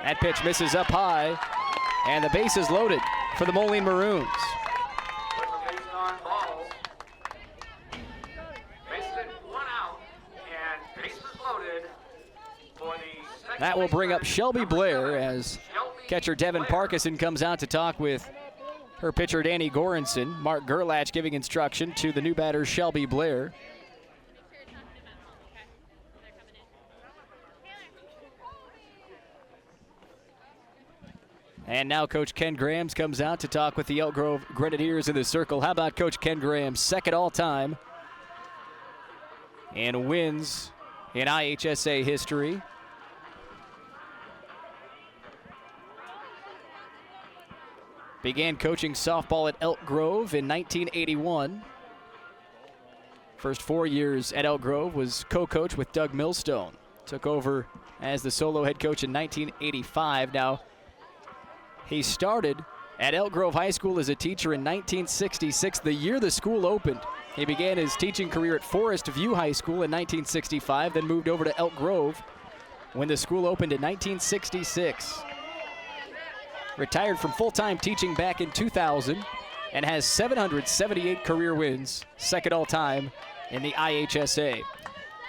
That pitch misses up high, and the base is loaded for the Moline Maroons. That will bring up Shelby Blair as catcher Devin Parkinson comes out to talk with her pitcher Danny Goranson. Mark Gerlach giving instruction to the new batter Shelby Blair. And now Coach Ken Grams comes out to talk with the Elk Grove Grenadiers in the circle. How about Coach Ken Grams, second all-time and wins in IHSA history. Began coaching softball at Elk Grove in 1981. First 4 years at Elk Grove was co-coach with Doug Millstone. Took over as the solo head coach in 1985. Now, he started at Elk Grove High School as a teacher in 1966, the year the school opened. He began his teaching career at Forest View High School in 1965, then moved over to Elk Grove when the school opened in 1966. Retired from full-time teaching back in 2000 and has 778 career wins, second all-time in the IHSA.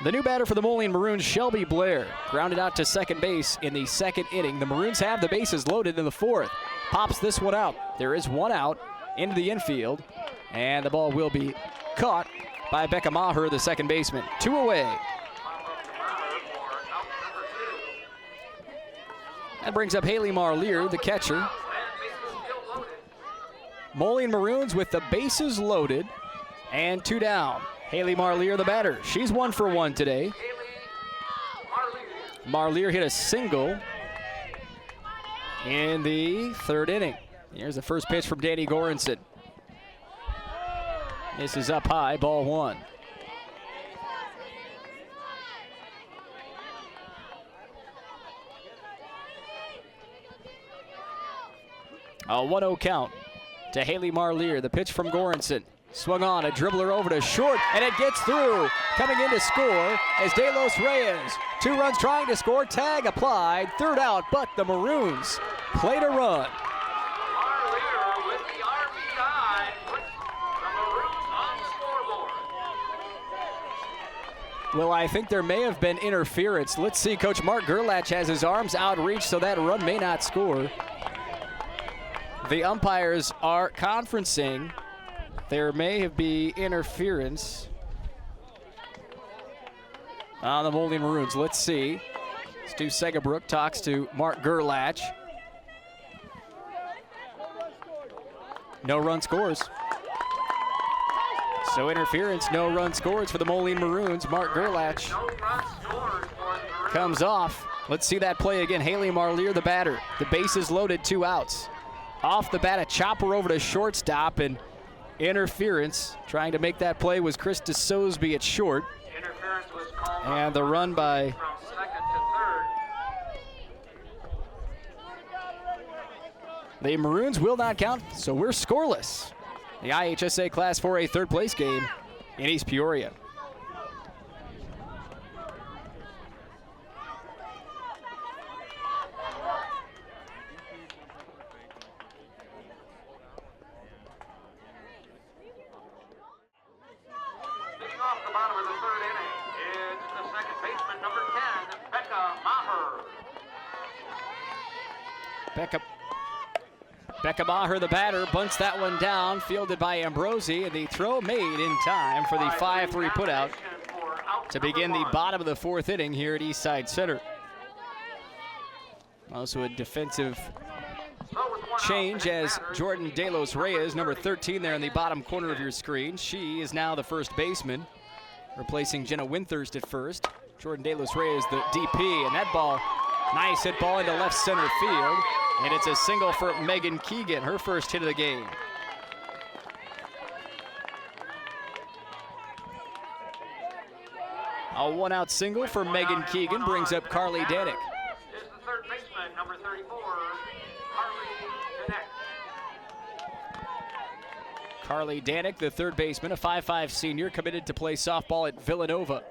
The new batter for the Moline Maroons, Shelby Blair, grounded out to second base in the second inning. The Maroons have the bases loaded in the fourth. Pops this one out. There is one out into the infield, and the ball will be caught by Becca Maher, the second baseman. 2 away. That brings up Haley Marlier, the catcher. Moline Maroons with the bases loaded and 2 down. Haley Marlier, the batter. She's 1 for 1 today. Marlier hit a single in the third inning. Here's the first pitch from Danny Goranson. This is up high, ball 1. A 1-0 count to Haley Marlier. The pitch from Goranson. Swung on, a dribbler over to short, and it gets through. Coming in to score is De Los Reyes. 2 runs trying to score, tag applied, third out, but the Maroons played a run. Marlier with the RBI puts the Maroons on the scoreboard. Well, I think there may have been interference. Let's see, Coach Mark Gerlach has his arms outreached, so that run may not score. The umpires are conferencing. There may have been interference on the Moline Maroons. Let's see. Stu Segabrook talks to Mark Gerlach. No run scores. So interference, no run scores for the Moline Maroons. Mark Gerlach comes off. Let's see that play again. Haley Marlier, the batter. The bases loaded, 2 outs. Off the bat, a chopper over to shortstop, and interference. Trying to make that play was Krista Sosby at short. Interference was called and the run by from second to third. the Maroons will not count, so we're scoreless. The IHSA Class 4A third place game in East Peoria. Leading off the bottom of the third inning, it's the second baseman, number 10, Becca Maher. Becca Maher, the batter, bunts that one down, fielded by Ambrosi, and the throw made in time for the 5-3 putout to begin the bottom of the fourth inning here at Eastside Center. Also a defensive change as Jordan De Los Reyes, number 13 there in the bottom corner of your screen. She is now the first baseman, replacing Jenna Winthurst at first. Jordan De Los Reyes, the DP, and that ball, nice hit ball into left center field. And it's a single for Megan Keegan, her first hit of the game. A 1-out single for Megan Keegan brings up Carly Danek. Is the third baseman, number 34, Carly Danek. Carly Danek, the third baseman, a 5'5 senior, committed to play softball at Villanova.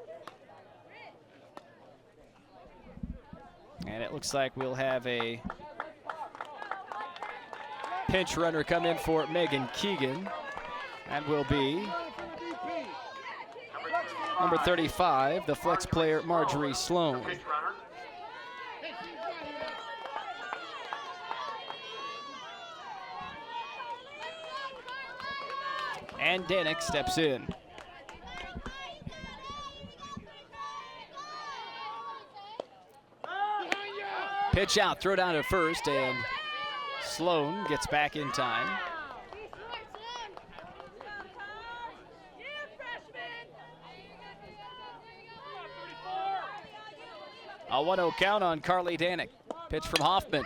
And it looks like we'll have a pinch runner come in for Megan Keegan. That will be number 35, the flex player Marjorie Sloan. Pitch runner. And Danek steps in. Pitch out, throw down to first, and Sloan gets back in time. A 1-0 count on Carly Danek. Pitch from Hoffman.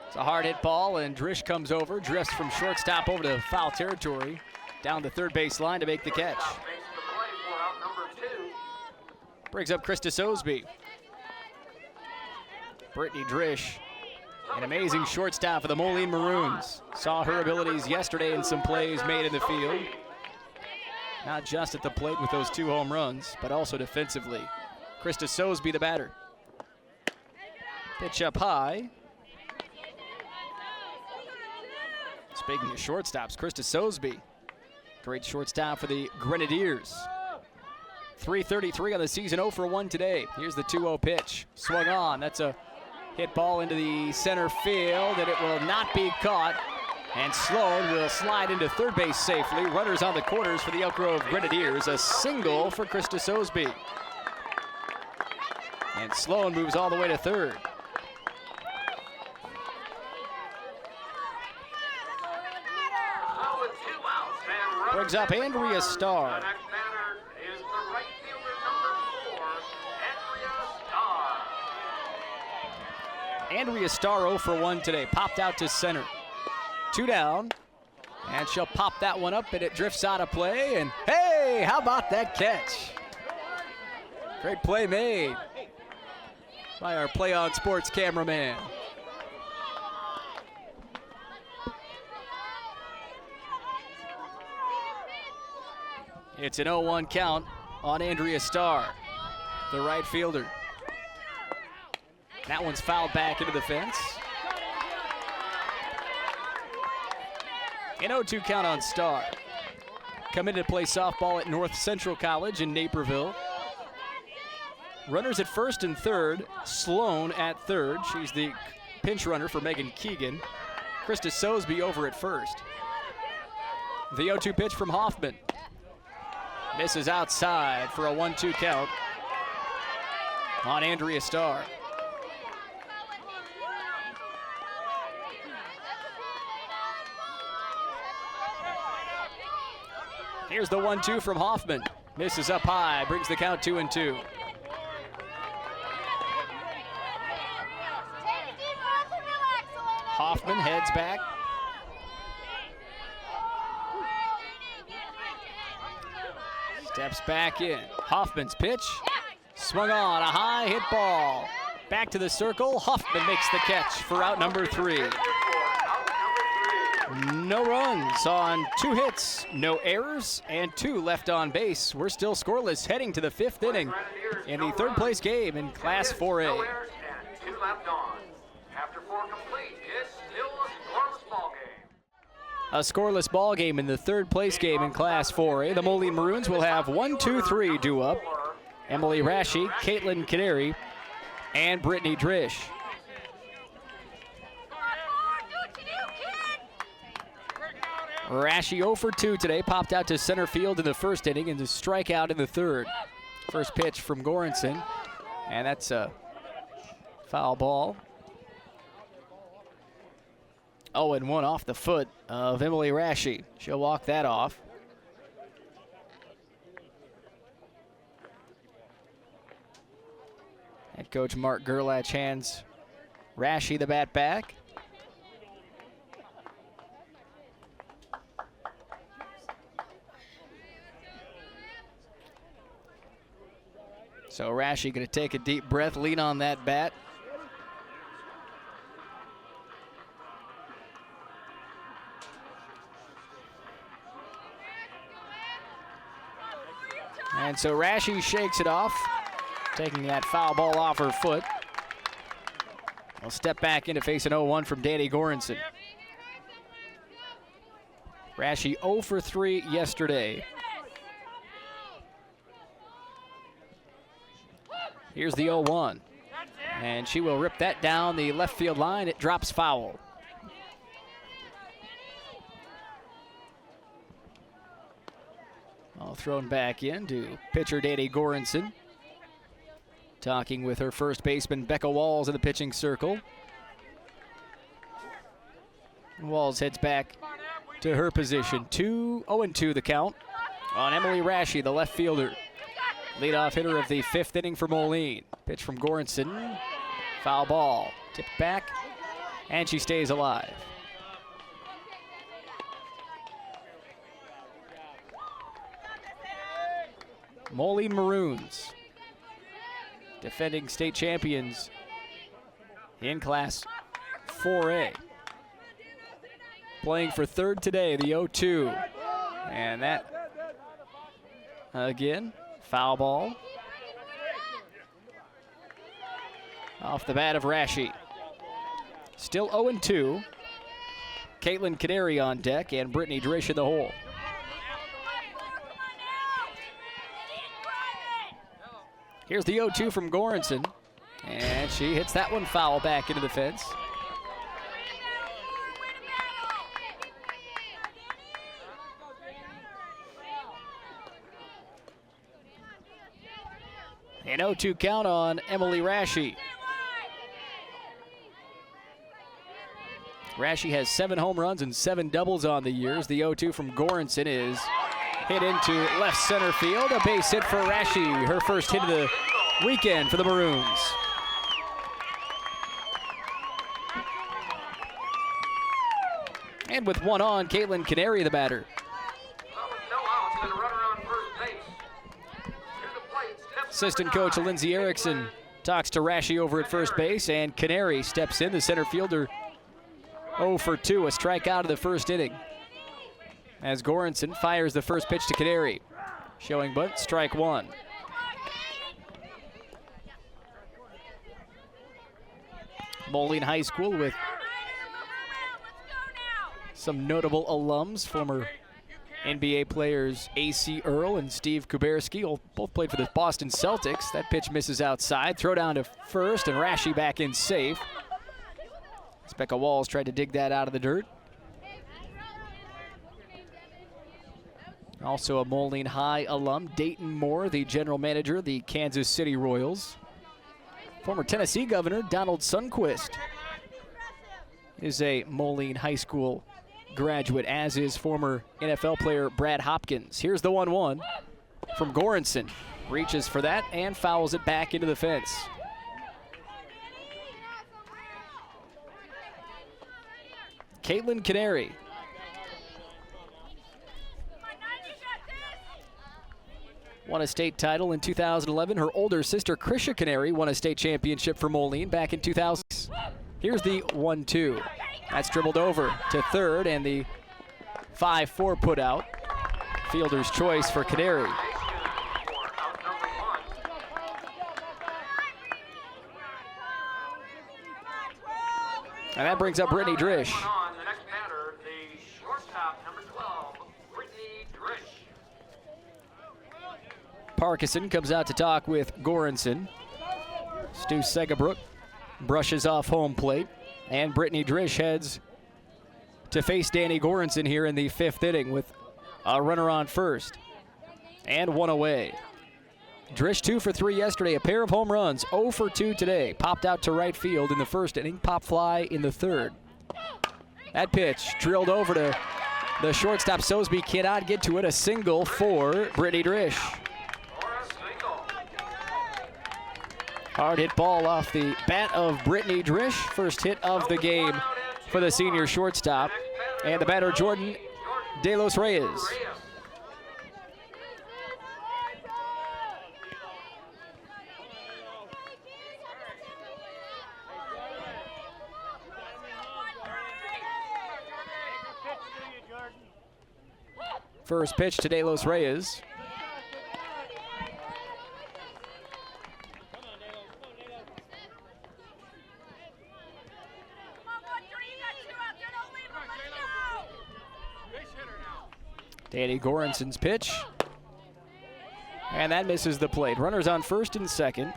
It's a hard hit ball, and Drish comes over, drifts from shortstop over to foul territory, down the third base line to make the catch. Makes the play for out number 2. Brings up Krista Sosby. Brittany Drish, an amazing shortstop for the Moline Maroons. Saw her abilities yesterday in some plays made in the field. Not just at the plate with those 2 home runs, but also defensively. Krista Sosby, the batter. Pitch up high. Speaking of shortstops, Krista Sosby, great shortstop for the Grenadiers. 333 on the season, 0 for 1 today. Here's the 2-0 pitch. Swung on. That's a hit ball into the center field, and it will not be caught. And Sloan will slide into third base safely. Runners on the corners for the Elk Grove Grenadiers. A single for Krista Sosby. And Sloan moves all the way to third. Brings up Andrea Starr. The next batter is the right fielder, number 4, Andrea Starr. Andrea Starr 0 for 1 today. Popped out to center. 2 down. And she'll pop that one up, and it drifts out of play. And hey, how about that catch? Great play made by our Play On Sports cameraman. It's an 0-1 count on Andrea Starr, the right fielder. That one's fouled back into the fence. An 0-2 count on Starr. Coming to play softball at North Central College in Naperville. Runners at first and third. Sloan at third. She's the pinch runner for Megan Keegan. Krista Sosby over at first. The 0-2 pitch from Hoffman. Misses outside for a 1-2 count on Andrea Starr. Here's the 1-2 from Hoffman. Misses up high, brings the count 2-2. Hoffman heads back. Steps back in. Hoffman's pitch. Swung on, a high hit ball. Back to the circle. Hoffman makes the catch for out number 3. No runs on 2 hits, no errors, and 2 left on base. We're still scoreless heading to the 5th inning in the third place game in Class 4A. No errors and 2 left on. After 4 complete, it's still a scoreless ball game. A scoreless ball game in the third place game in Class 4A. The Moline Maroons will have 1, 2, 3 due up. Emily Rashi, Caitlin Canary, and Brittany Drish. Rashi 0 for 2 today, popped out to center field in the first inning and to strike out in the third. First pitch from Goranson, and that's a foul ball. 0-1 off the foot of Emily Rashi. She'll walk that off. Head coach Mark Gerlach hands Rashi the bat back. So Rashi going to take a deep breath, lean on that bat. And so Rashi shakes it off, taking that foul ball off her foot. We'll step back in to face an 0-1 from Danny Goranson. Rashi 0 for 3 yesterday. Here's the 0-1. And she will rip that down the left field line. It drops foul. All thrown back in to pitcher Danny Goranson. Talking with her first baseman Becca Walls in the pitching circle. Walls heads back to her position. 0-2 the count on Emily Rashi, the left fielder. Leadoff hitter of the 5th inning for Moline. Pitch from Goranson. Foul ball. Tipped back, and she stays alive. Moline Maroons, defending state champions in Class 4A. Playing for third today, the 0-2. And that, again, foul ball. Off the bat of Rashi. Still 0-2. Caitlin Canary on deck and Brittany Drish in the hole. Here's the 0-2 from Goranson. And she hits that one foul back into the fence. An 0-2 count on Emily Rashi. Rashi has 7 home runs and 7 doubles on the years. The 0-2 from Goranson is hit into left center field. A base hit for Rashi, her first hit of the weekend for the Maroons. And with one on, Caitlin Canary, the batter. Assistant coach Lindsey Erickson talks to Rashi over at first base, and Canary steps in, the center fielder. 0 for 2, a strikeout of the first inning. As Goranson fires the first pitch to Canary. Showing bunt, strike 1. Moline High School with some notable alums, former NBA players A.C. Earl and Steve Kuberski both played for the Boston Celtics. That pitch misses outside. Throw down to first, and Rashi back in safe. Becca Walls tried to dig that out of the dirt. Also a Moline High alum, Dayton Moore, the general manager of the Kansas City Royals. Former Tennessee Governor Donald Sundquist is a Moline High School graduate, as is former NFL player Brad Hopkins. Here's the 1-1 from Goranson. Reaches for that and fouls it back into the fence. Caitlin Canary. Won a state title in 2011. Her older sister, Krisha Canary, won a state championship for Moline back in 2000. Here's the 1-2. That's dribbled over to third, and the 5-4 put out. Fielder's choice for Canary. And that brings up Brittany Drish. Parkinson comes out to talk with Goranson. Stu Segabrook brushes off home plate. And Brittany Drish heads to face Danny Goranson here in the 5th inning with a runner on first. And one away. Drish 2 for 3 yesterday, a pair of home runs, 0 for 2 today. Popped out to right field in the 1st inning, pop fly in the 3rd. That pitch drilled over to the shortstop. Sosby cannot get to it. A single for Brittany Drish. Hard hit ball off the bat of Brittany Drish. First hit of the game for the senior shortstop. And the batter, Jordan De Los Reyes. First pitch to De Los Reyes. Danny Goranson's pitch. And that misses the plate. Runners on first and second.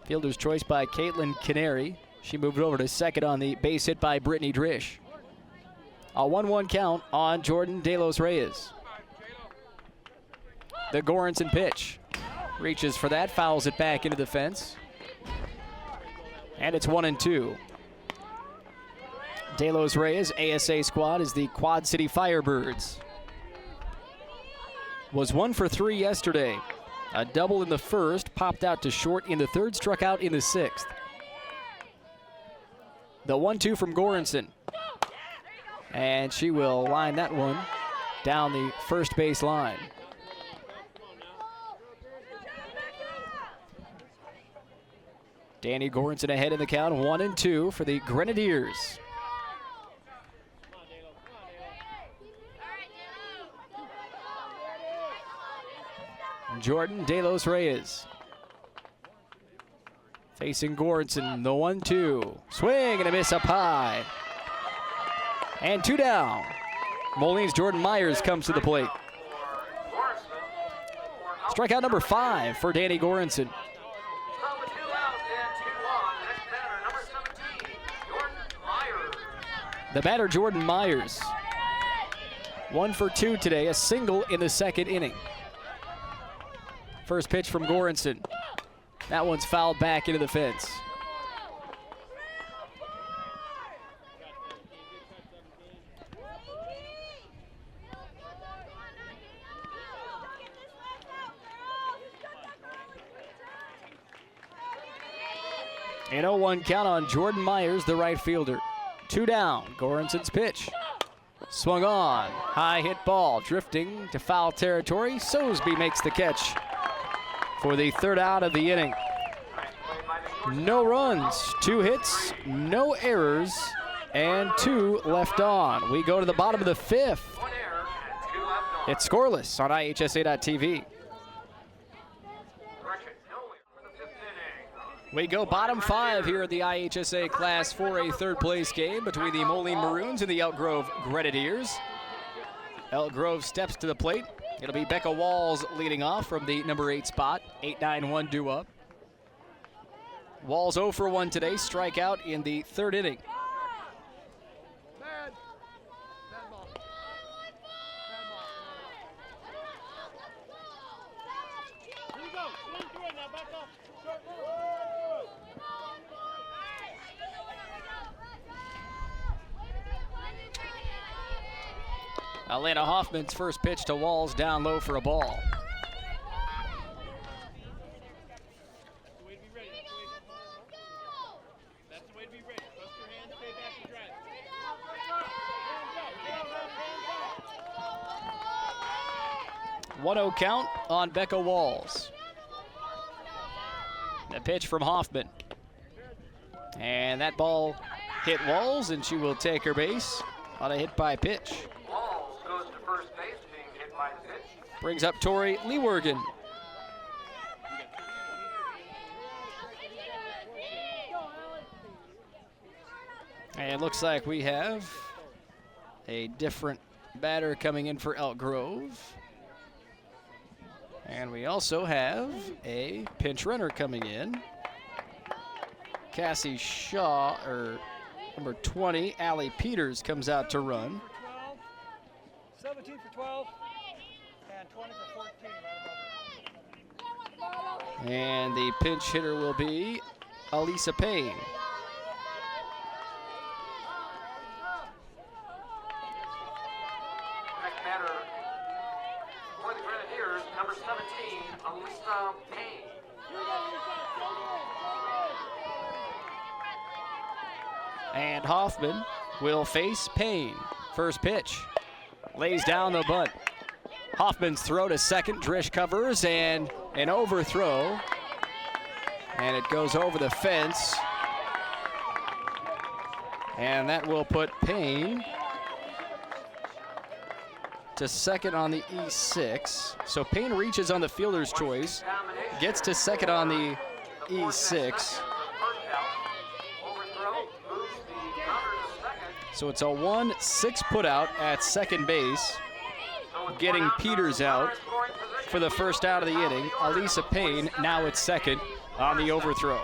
Fielder's choice by Caitlin Canary. She moved over to second on the base hit by Brittany Drish. A 1-1 count on Jordan De Los Reyes. The Goranson pitch. Reaches for that, fouls it back into the fence. And it's 1-2. De Los Reyes, ASA squad, is the Quad City Firebirds. Was 1 for 3 yesterday. A double in the 1st, popped out to short in the 3rd, struck out in the 6th. The 1-2 from Goranson. And she will line that one down the first base line. Danny Goranson ahead in the count, 1-2 for the Grenadiers. Jordan De Los Reyes facing Goranson, the 1-2. Swing and a miss up high. And 2 down. Moline's Jordan Myers comes to the plate. Strikeout number 5 for Danny Goranson. So with 2 outs and 2 on, next batter, number 17, Jordan Myers. The batter, Jordan Myers. 1 for 2 today, a single in the second inning. First pitch from Goranson. That one's fouled back into the fence. An 0-1 count on Jordan Myers, the right fielder. 2 down, Goranson's pitch. Swung on, high hit ball, drifting to foul territory. Sosby makes the catch for the 3rd out of the inning. No runs, 2 hits, no errors, and 2 left on. We go to the bottom of the 5th. 1 error and 2 left on. It's scoreless on IHSA.tv. Correction, no error for the 5th inning. We go bottom 5 here at the IHSA Class 4A third place game between the Moline Maroons and the Elk Grove Grenadiers. Elk Grove steps to the plate. It'll be Becca Walls leading off from the number 8 spot. 8-9-1 due up. Walls 0 for 1 today, strikeout in the 3rd inning. Alana Hoffman's first pitch to Walls, down low for a ball. That's the way to be ready. Trust your hands, stay back and drive. 1-0 count on Becca Walls. The pitch from Hoffman. And that ball hit Walls, and she will take her base on a hit by pitch. Walls goes to first base, being hit by the pitch. Brings up Tori Leewergen. And it looks like we have a different batter coming in for Elk Grove. And we also have a pinch runner coming in. Cassie Shaw, or number 20, Allie Peters, comes out to run. 17 for 12, and 20 for 14. And the pinch hitter will be Elisa Payne. Next batter for the Grenadiers, number 17, Alisa Payne. And Hoffman will face Payne. First pitch. Lays down the bunt. Hoffman's throw to second. Drish covers, and an overthrow. And it goes over the fence. And that will put Payne to second on the E6. So Payne reaches on the fielder's choice, gets to second on the E6. So it's a 1-6 putout at second base, getting Peters out for the first out of the inning. Elisa Payne now at second on the overthrow.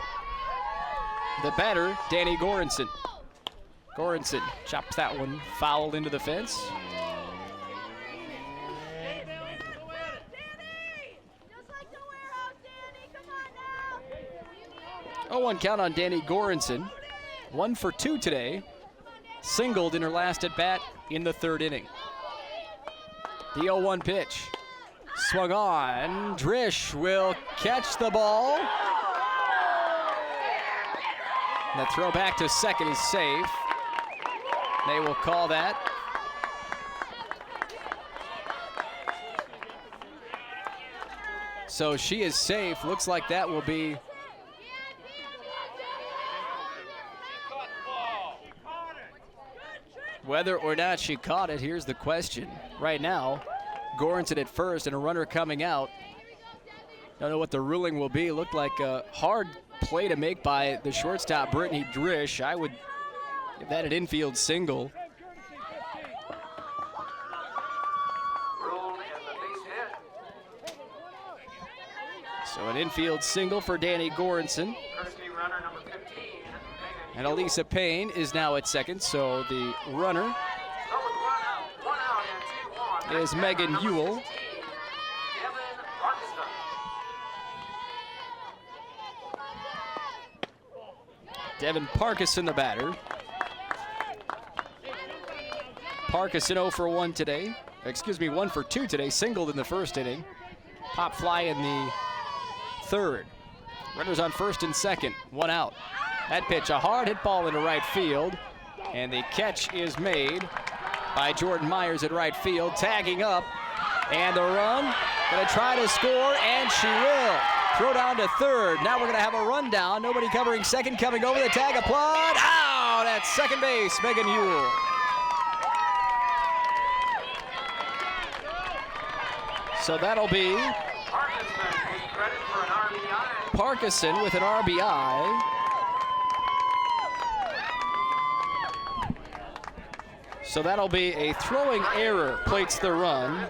The batter, Danny Goranson. Goranson chops that one foul into the fence. Oh, 1 count on Danny Goranson. 1 for 2 today. Singled in her last at bat in the 3rd inning. The 0-1 pitch. Swung on. Drish will catch the ball. The throw back to second is safe. They will call that. So she is safe. Looks like that will be whether or not she caught it. Here's the question. Right now, Goranson at first and a runner coming out. Don't know what the ruling will be. Looked like a hard play to make by the shortstop, Brittany Drish. I would give that an infield single. Ruled as a base hit. So an infield single for Danny Goranson. Courtesy runner number 15. And Elisa Payne is now at second, so the runner So with one out and 2 on. is Megan Number Ewell. 16, Devin Parkinson. Devin Parkinson, the batter. Parkinson 0 for 1 today. Excuse me, 1 for 2 today. Singled in the first inning. Pop fly in the third. Runners on first and second. 1 out. That pitch, a hard hit ball into right field. And the catch is made by Jordan Myers at right field. Tagging up. And the run. Gonna try to score, and she will. Throw down to third. Now we're gonna have a rundown. Nobody covering second, coming over the tag applied. Out at second base, Megan Ewell. So that'll be Parkinson with an RBI. So that'll be a throwing error, plates the run.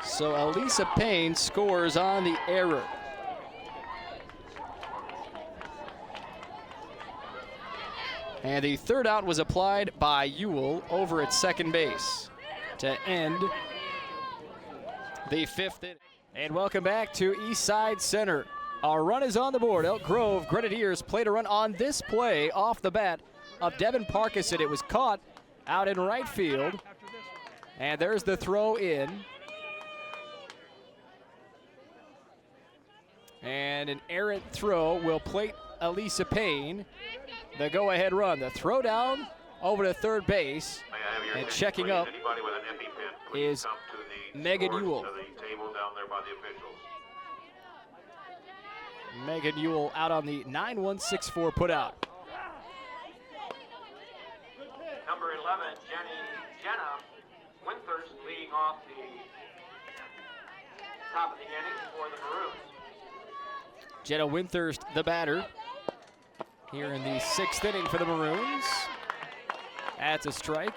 So Elisa Payne scores on the error. And the third out was applied by Ewell over at second base to end the fifth inning. And welcome back to Eastside Center. Our run is on the board. Elk Grove Grenadiers played a run on this play off the bat of Devin Parkinson. It was caught out in right field. And there's the throw in. And an errant throw will plate Elisa Payne. The go-ahead run. The throw down over to third base. And checking up is Megan Ewell. Megan Ewell out on the 9-1-6-4 putout. Number 11, Jenna Winters leading off the top of the inning for the Maroons. Jenna Winters, the batter, here in the sixth inning for the Maroons. That's a strike.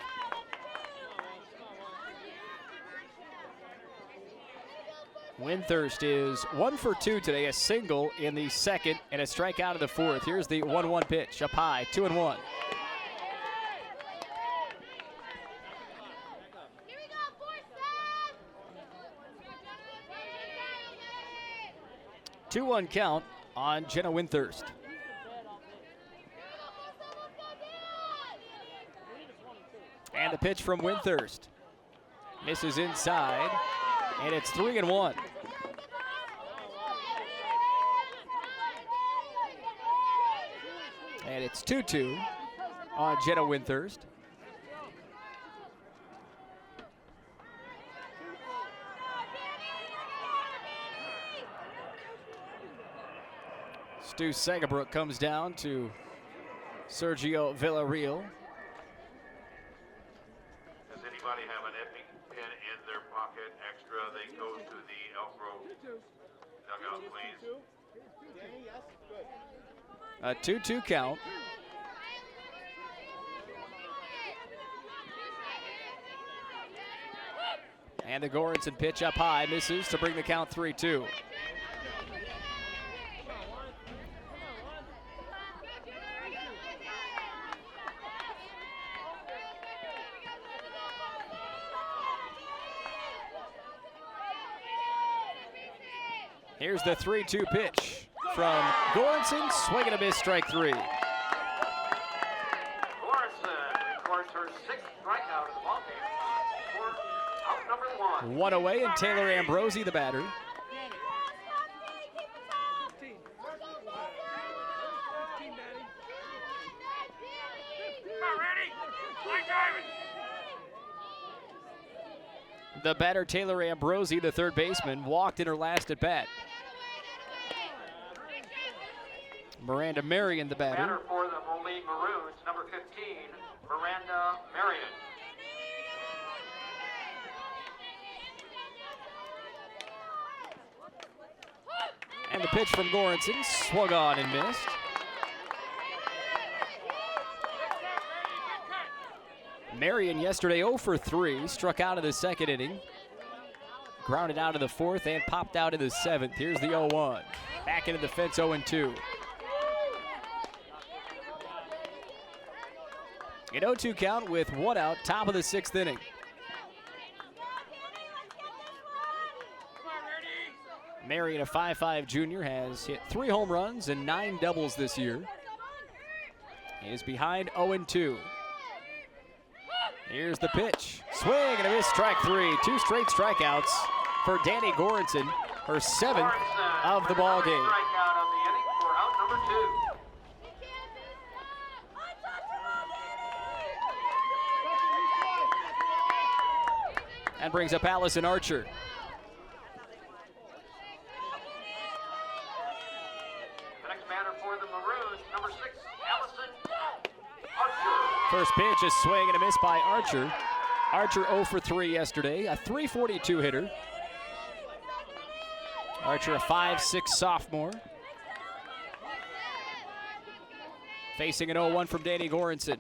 Winters is 1 for 2 today, a single in the second and a strikeout in the fourth. Here's the 1-1 pitch, up high, 2-1. 2-1 count on Jenna Winters. And the pitch from Winters. Misses inside, and it's 3-1. And it's 2-2 on Jenna Winters. Stu Sagabrook comes down to Sergio Villarreal. Does anybody have an epic pen in their pocket extra? They go to the Elk Grove dugout, please. A 2-2 count. And the Goranson pitch up high, misses to bring the count 3-2. Here's the 3-2 pitch from Goranson, swing and a miss, strike 3. Goranson records her 6th strikeout of the ballgame for out number 1. One away, and Taylor Ambrosi, the batter. The batter, Taylor Ambrosi, the third baseman, walked in her last at bat. Miranda Marion, the batter. Batter for the Moline Maroons, number 15, Miranda Marion. And the pitch from Goranson, swung on and missed. Marion yesterday 0 for 3, struck out in the second inning. grounded out in the 4th and popped out in the 7th. Here's the 0-1. Back into the fence, 0-2. An 0-2 count with 1 out, top of the 6th inning. Marion, a 5'5" junior, has hit 3 home runs and 9 doubles this year. He is behind 0-2. Here's the pitch. Swing and a miss, strike 3. 2 straight strikeouts for Danny Goranson, her 7th of the ball game. Strikeout of the inning for out number 2. That brings up Allison Archer. The next batter for the Maroons, number 6, Allison Archer. First pitch, a swing and a miss by Archer. Archer 0 for 3 yesterday, a .342 hitter. Archer, a 5'6" sophomore. Facing an 0-1 from Danny Goranson.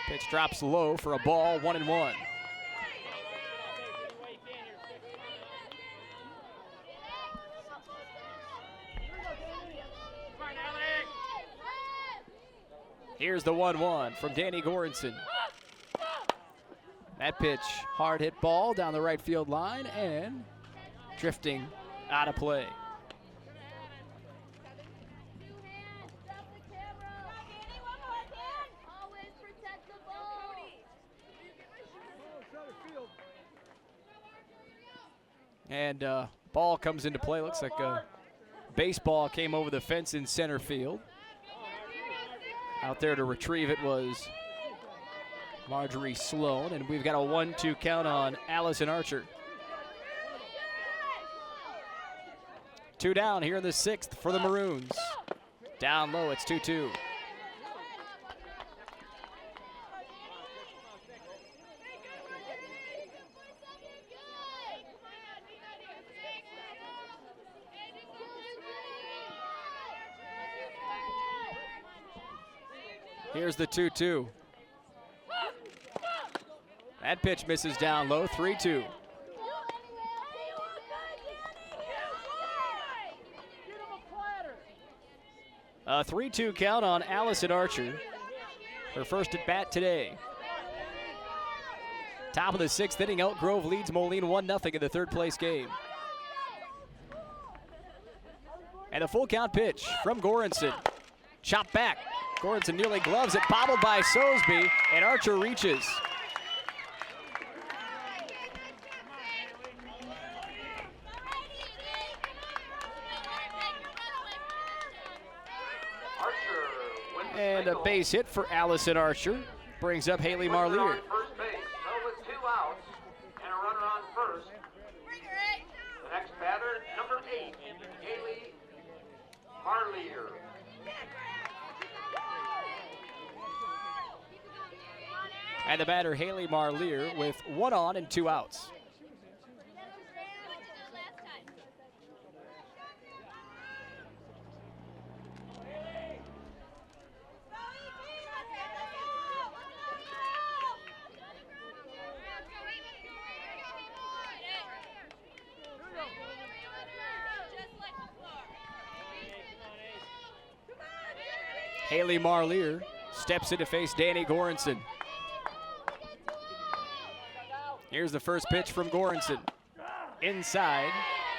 Pitch drops low for a ball, 1-1. Here's the 1-1 from Danny Goranson. That pitch, hard hit ball down the right field line and drifting out of play. And ball comes into play. Looks like a baseball came over the fence in center field. Out there to retrieve it was Marjorie Sloan, and we've got a 1-2 count on Allison Archer. 2 down here in the 6th for the Maroons. Down low, it's 2-2. Here's the 2-2. That pitch misses down low, 3-2. A 3-2 count on Allison Archer. Her first at bat today. Top of the 6th inning, Elk Grove leads Moline 1-0 in the 3rd place game. And a full count pitch from Goranson. Chopped back. Goranson nearly gloves it, bobbled by Sosby, and Archer reaches. And a base hit for Allison Archer. Brings up Haley Marlier. First base, so with 2 outs and a runner on first. The next batter, number 8, Haley Marlier. And the batter, Haley Marlier, with 1 on and 2 outs. Haley Marlier steps in to face Danny Goranson. Here's the first pitch from Goranson. Inside,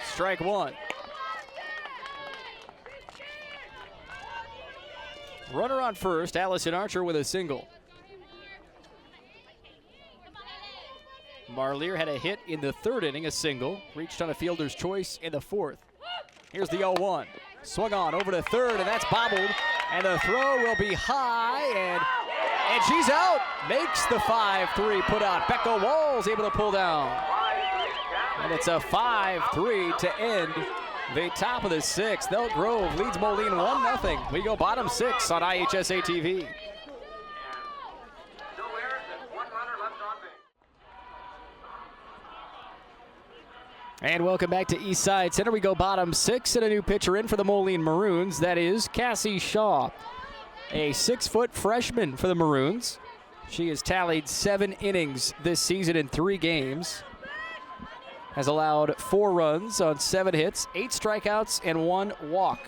strike 1. Runner on first, Allison Archer with a single. Marlier had a hit in the 3rd inning, a single. Reached on a fielder's choice in the 4th. Here's the 0-1. Swung on over to 3rd, and that's bobbled. And the throw will be high, and she's out. Makes the 5-3 put out. Becca Walls able to pull down. And it's a 5-3 to end the top of the 6th. Elk Grove leads Moline 1-0. We go bottom 6 on IHSA TV. And welcome back to Eastside Center. We go bottom 6 and a new pitcher in for the Moline Maroons. That is Cassie Shaw, a 6-foot freshman for the Maroons. She has tallied 7 innings this season in 3 games. has allowed 4 runs on 7 hits, 8 strikeouts, and 1 walk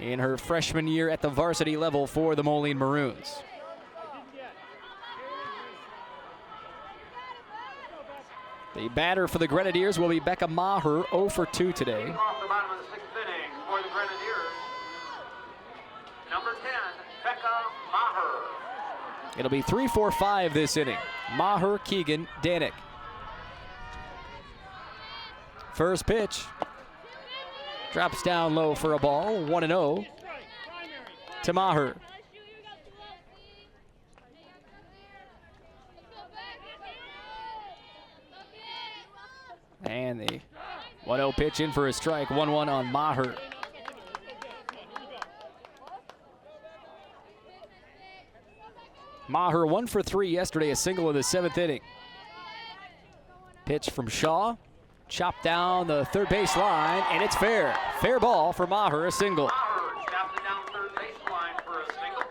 in her freshman year at the varsity level for the Moline Maroons. The batter for the Grenadiers will be Becca Maher, 0 for 2 today. Off the bottom of the 6th inning for the Grenadiers, number 10, Becca Maher. It'll be 3-4-5 this inning. Maher, Keegan, Danik. First pitch. Drops down low for a ball, 1-0 to Maher. And the 1-0 pitch in for a strike, 1-1 on Maher. Maher 1 for 3 yesterday, a single in the 7th inning. Pitch from Shaw, chopped down the third base line, and it's fair. Fair ball for Maher, a single. Maher chops it down third base line for a single.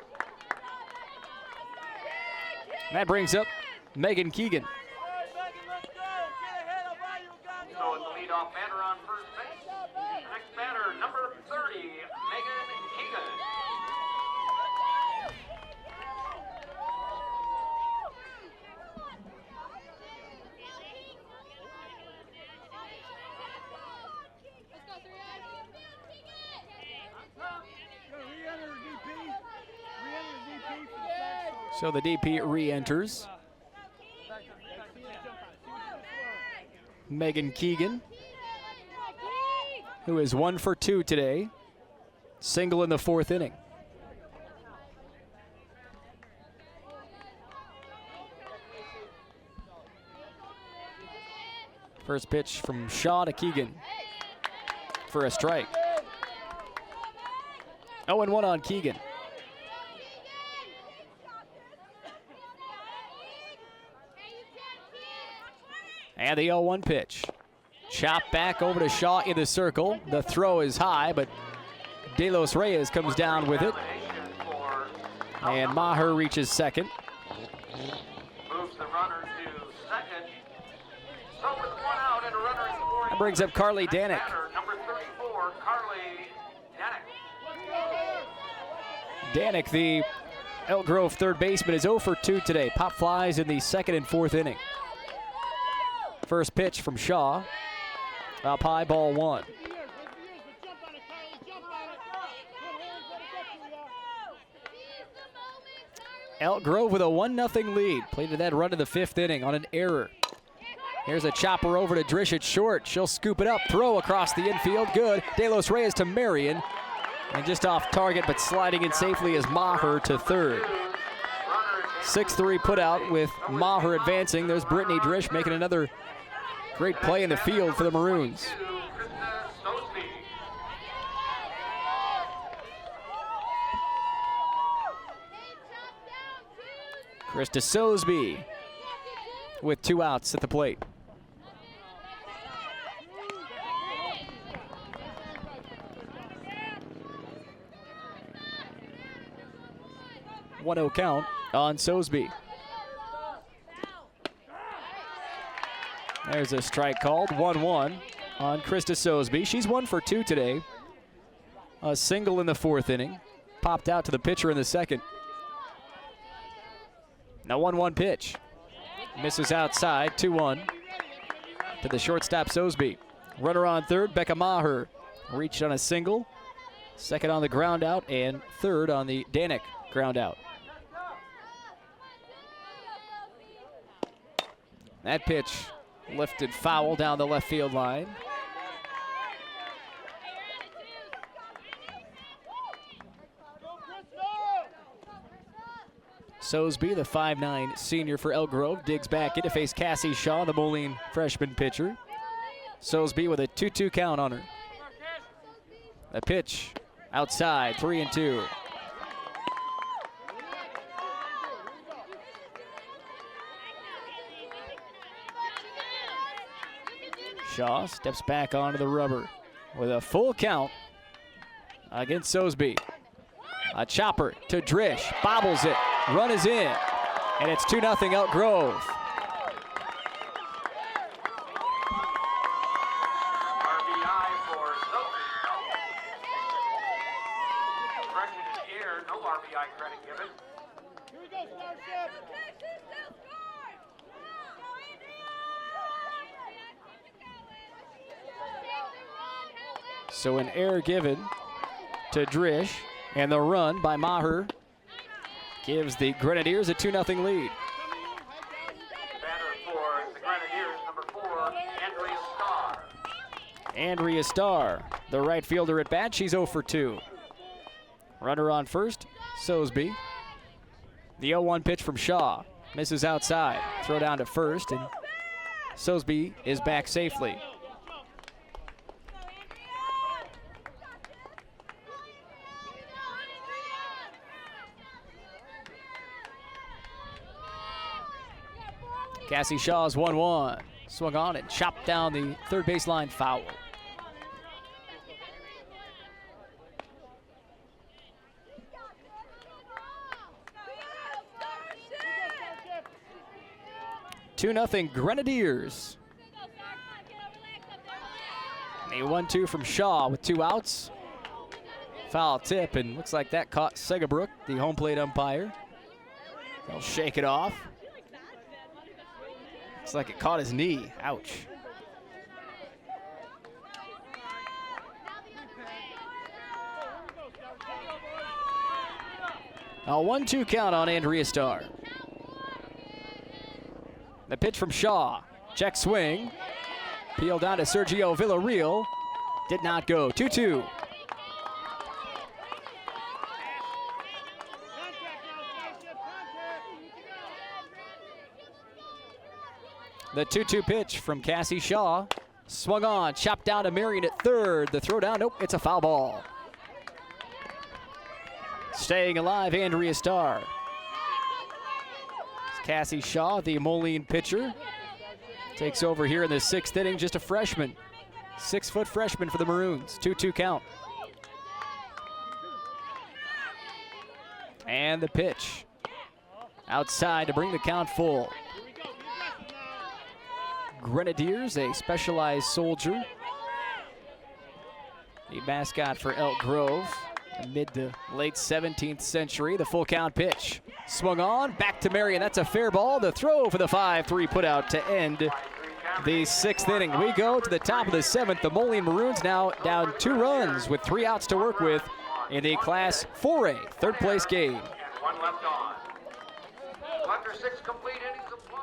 That brings up Megan Keegan. So it's the leadoff batter on first base. The next batter, number 30, Megan Keegan. So the DP re-enters. Megan Keegan, who is 1 for 2 today. Single in the 4th inning. First pitch from Shaw to Keegan for a strike. 0-1 on Keegan. And the 0-1 pitch. Chopped back over to Shaw in the circle. The throw is high, but De Los Reyes comes down with it. And Maher reaches second. Moves the runner to second. So with 1 out and a runner in scoring. That brings up Carly Danik. Batter, number 34, Carly Danik. Danik, the Elk Grove third baseman, is 0 for 2 today. Pop flies in the 2nd and 4th inning. First pitch from Shaw. Up high, ball 1. Elk Grove with a 1-0 lead. Played to that run to the 5th inning on an error. Here's a chopper over to Drish at short. She'll scoop it up, throw across the infield. Good. De Los Reyes to Marion. And just off target, but sliding in safely is Maher to third. 6-3 put out with Maher advancing. There's Brittany Drish making another great play in the field for the Maroons. Krista Sosby with 2 outs at the plate. One-0 count on Sosby. There's a strike called, 1-1 on Krista Sosby. She's 1 for 2 today. A single in the 4th inning. Popped out to the pitcher in the 2nd. Now 1-1 pitch. Misses outside, 2-1 to the shortstop Sosby. Runner on third, Becca Maher reached on a single. 2nd on the ground out and 3rd on the Danik ground out. That pitch lifted foul down the left field line. Sosby, the 5'9" senior for Elk Grove, digs back in to face Cassie Shaw, the Moline freshman pitcher. Sosby with a 2-2 count on her. The pitch outside, 3-2. Shaw steps back onto the rubber with a full count against Sosby. A chopper to Drish, bobbles it, run is in, and it's 2-0 Elk Grove. by credit given. Here we go, Starship. So an error given to Drish, and the run by Maher gives the Grenadiers a 2-0 lead. Batter for the Grenadiers, number 4, Andrea Starr. Andrea Starr, the right fielder at bat, she's 0 for 2. Runner on first, Sosby. The 0-1 pitch from Shaw, misses outside. Throw down to first, and Sosby is back safely. Cassie Shaw's 1-1. Swung on and chopped down the third baseline foul. Two 2-0 Grenadiers. A 1-2 from Shaw with 2 outs. Foul tip, and looks like that caught Segabrook, the home plate umpire. They'll shake it off. Looks like it caught his knee. Ouch. A 1-2 count on Andrea Starr. The pitch from Shaw. Check swing. Peeled down to Sergio Villarreal. Did not go. 2-2. The 2-2 pitch from Cassie Shaw. Swung on, chopped down to Marion at third. The throw down, nope, it's a foul ball. Staying alive, Andrea Starr. It's Cassie Shaw, the Moline pitcher. Takes over here in the 6th inning, just a freshman. 6-foot freshman for the Maroons. 2-2 count. And the pitch. Outside to bring the count full. Grenadiers, a specialized soldier. The mascot for Elk Grove, mid to late 17th century. The full count pitch. Swung on, back to Marion. That's a fair ball. The throw for the 5-3 put out to end the 6th inning. We go to the top of the 7th. The Moline Maroons now down 2 runs with 3 outs to work with in the Class 4A third place game. And 1 left on. After 6 complete innings of play.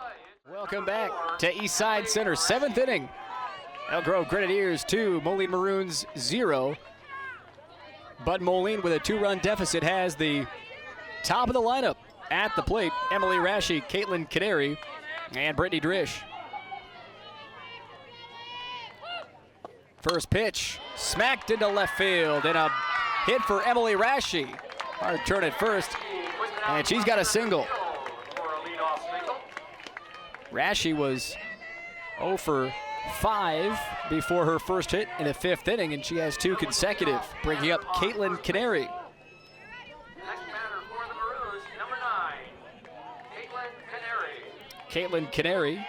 Welcome back to Eastside Center, 7th inning. Elk Grove Grenadiers 2, Moline Maroons 0. Bud Moline with a 2-run deficit has the top of the lineup at the plate. Emily Rashi, Caitlin Canary, and Brittany Drish. First pitch, smacked into left field, and a hit for Emily Rashi. Hard turn at first, and she's got a single. Rashi was 0 for 5 before her first hit in the 5th inning, and she has 2 consecutive, bringing up Caitlin Canary. Next batter for the Maroons, number 9, Caitlin Canary. Caitlin Canary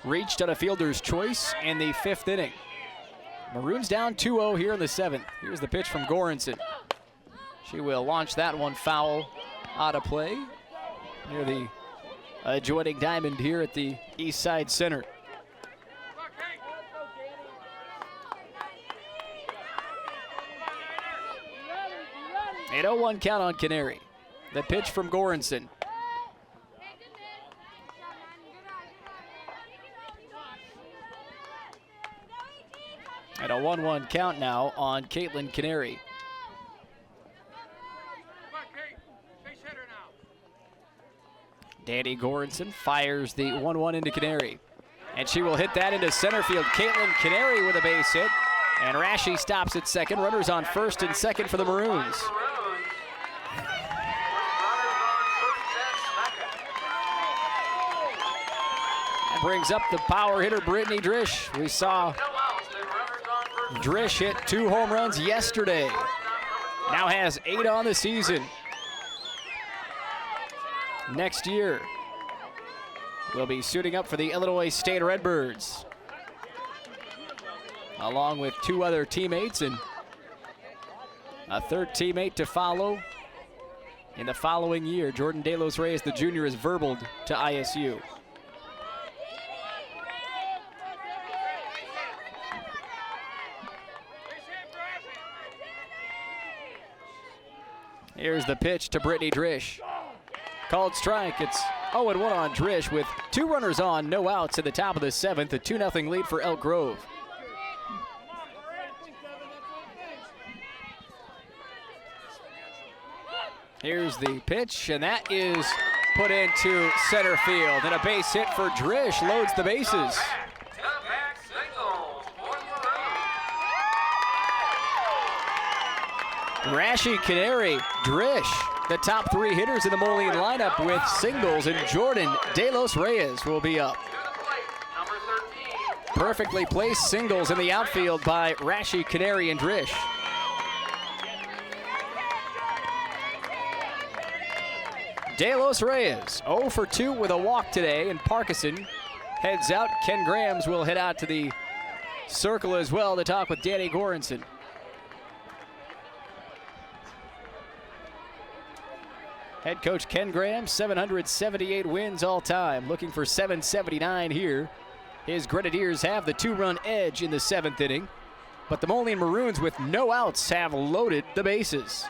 reached on a fielder's choice in the 5th inning. Maroons down 2-0 here in the 7th. Here's the pitch from Goranson. She will launch that one foul out of play near the adjoining diamond here at the Eastside Center. An 0-1 count on Canary. The pitch from Goranson. And a 1-1 count now on Caitlin Canary. Danny Goranson fires the 1-1 into Canary. And she will hit that into center field. Caitlin Canary with a base hit. And Rashi stops at second. Runners on first and second for the Maroons. That brings up the power hitter, Brittany Drish. We saw Drish hit 2 home runs yesterday. Now has 8 on the season. Next year, we'll be suiting up for the Illinois State Redbirds, along with 2 other teammates and a 3rd teammate to follow In the following year, Jordan De Los Reyes, the junior, is verbaled to ISU. Here's the pitch to Brittany Drish. Called strike. It's 0-1 on Drish with 2 runners on, no outs at the top of the 7th. A 2-0 lead for Elk Grove. Here's the pitch, and that is put into center field. And a base hit for Drish loads the bases. Rashi, Canary, Drish, the top 3 hitters in the Moline lineup with singles, and Jordan De Los Reyes will be up. Perfectly placed singles in the outfield by Rashi, Canary, and Drish. De Los Reyes 0 for 2 with a walk today, and Parkinson heads out. Ken Grams will head out to the circle as well to talk with Danny Goranson. Head coach Ken Graham, 778 wins all time, looking for 779 here. His Grenadiers have the 2-run edge in the 7th inning, but the Moline Maroons with no outs have loaded the bases.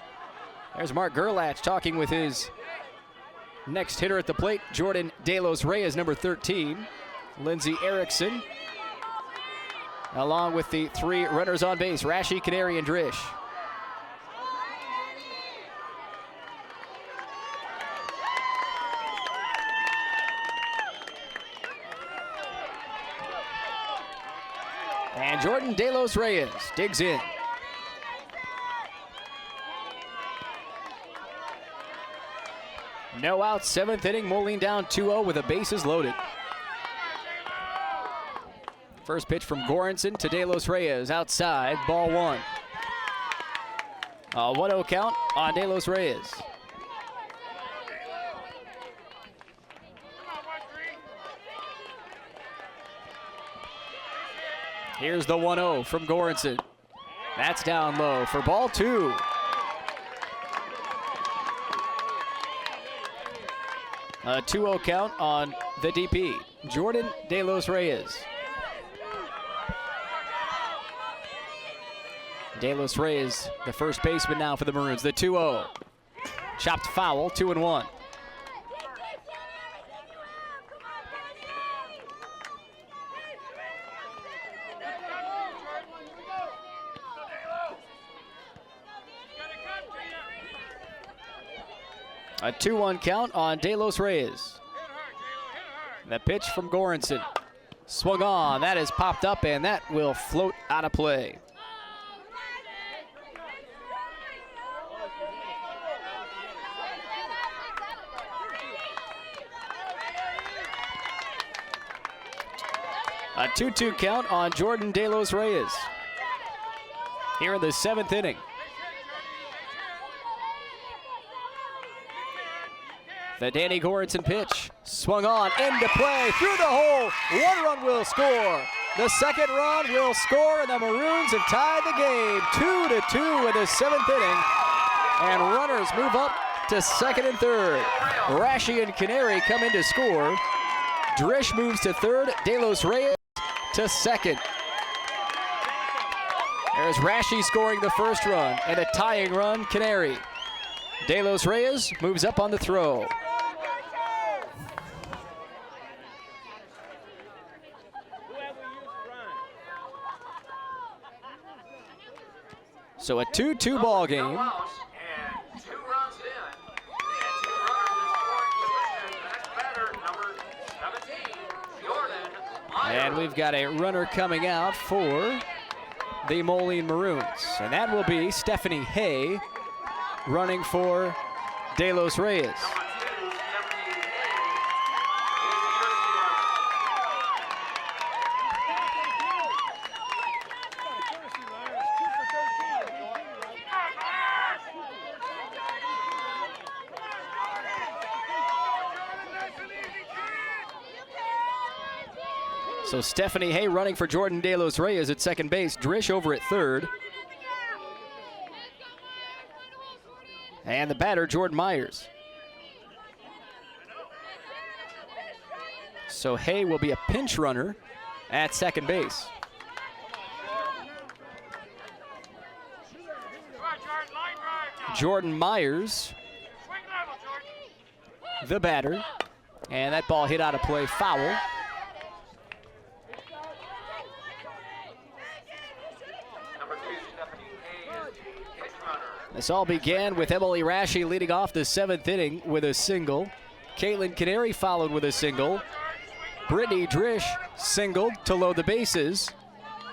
There's Mark Gerlach talking with his next hitter at the plate, Jordan De Los Reyes, number 13. Lindsey Erickson, along with the 3 runners on base, Rashi, Canary, and Drish. And Jordan De Los Reyes digs in. No outs, 7th inning, Moline down 2-0 with the bases loaded. First pitch from Goranson to De Los Reyes, outside, ball 1. A 1-0 count on De Los Reyes. Here's the 1-0 from Goranson. That's down low for ball 2. A 2-0 count on the DP, Jordan De Los Reyes. De Los Reyes, the first baseman now for the Maroons. The 2-0. Chopped foul, 2-1. A 2-1 count on De Los Reyes. The pitch from Goranson. Swung on, that is popped up, and that will float out of play. A 2-2 count on Jordan De Los Reyes here in the 7th inning. The Danny Goranson pitch, swung on, into play, through the hole, 1 run will score. The 2nd run will score, and the Maroons have tied the game, 2-2 in the 7th inning. And runners move up to 2nd and 3rd. Rashi and Canary come in to score. Drish moves to 3rd, De Los Reyes to 2nd. There's Rashi scoring the 1st run, and a tying run, Canary. De Los Reyes moves up on the throw. So a 2-2 ball game. And 2 runs in. And 2 runners in scoring position. Next batter, number 17, Jordan Meyer. And we've got a runner coming out for the Moline Maroons. And that will be Stephanie Hay running for De Los Reyes. So Stephanie Hay running for Jordan De Los Reyes at 2nd base. Drish over at 3rd. And the batter, Jordan Myers. So Hay will be a pinch runner at second base. Jordan Myers, the batter. And that ball hit out of play, foul. This all began with Emily Rashi leading off the 7th inning with a single. Caitlin Canary followed with a single. Brittany Drish singled to load the bases.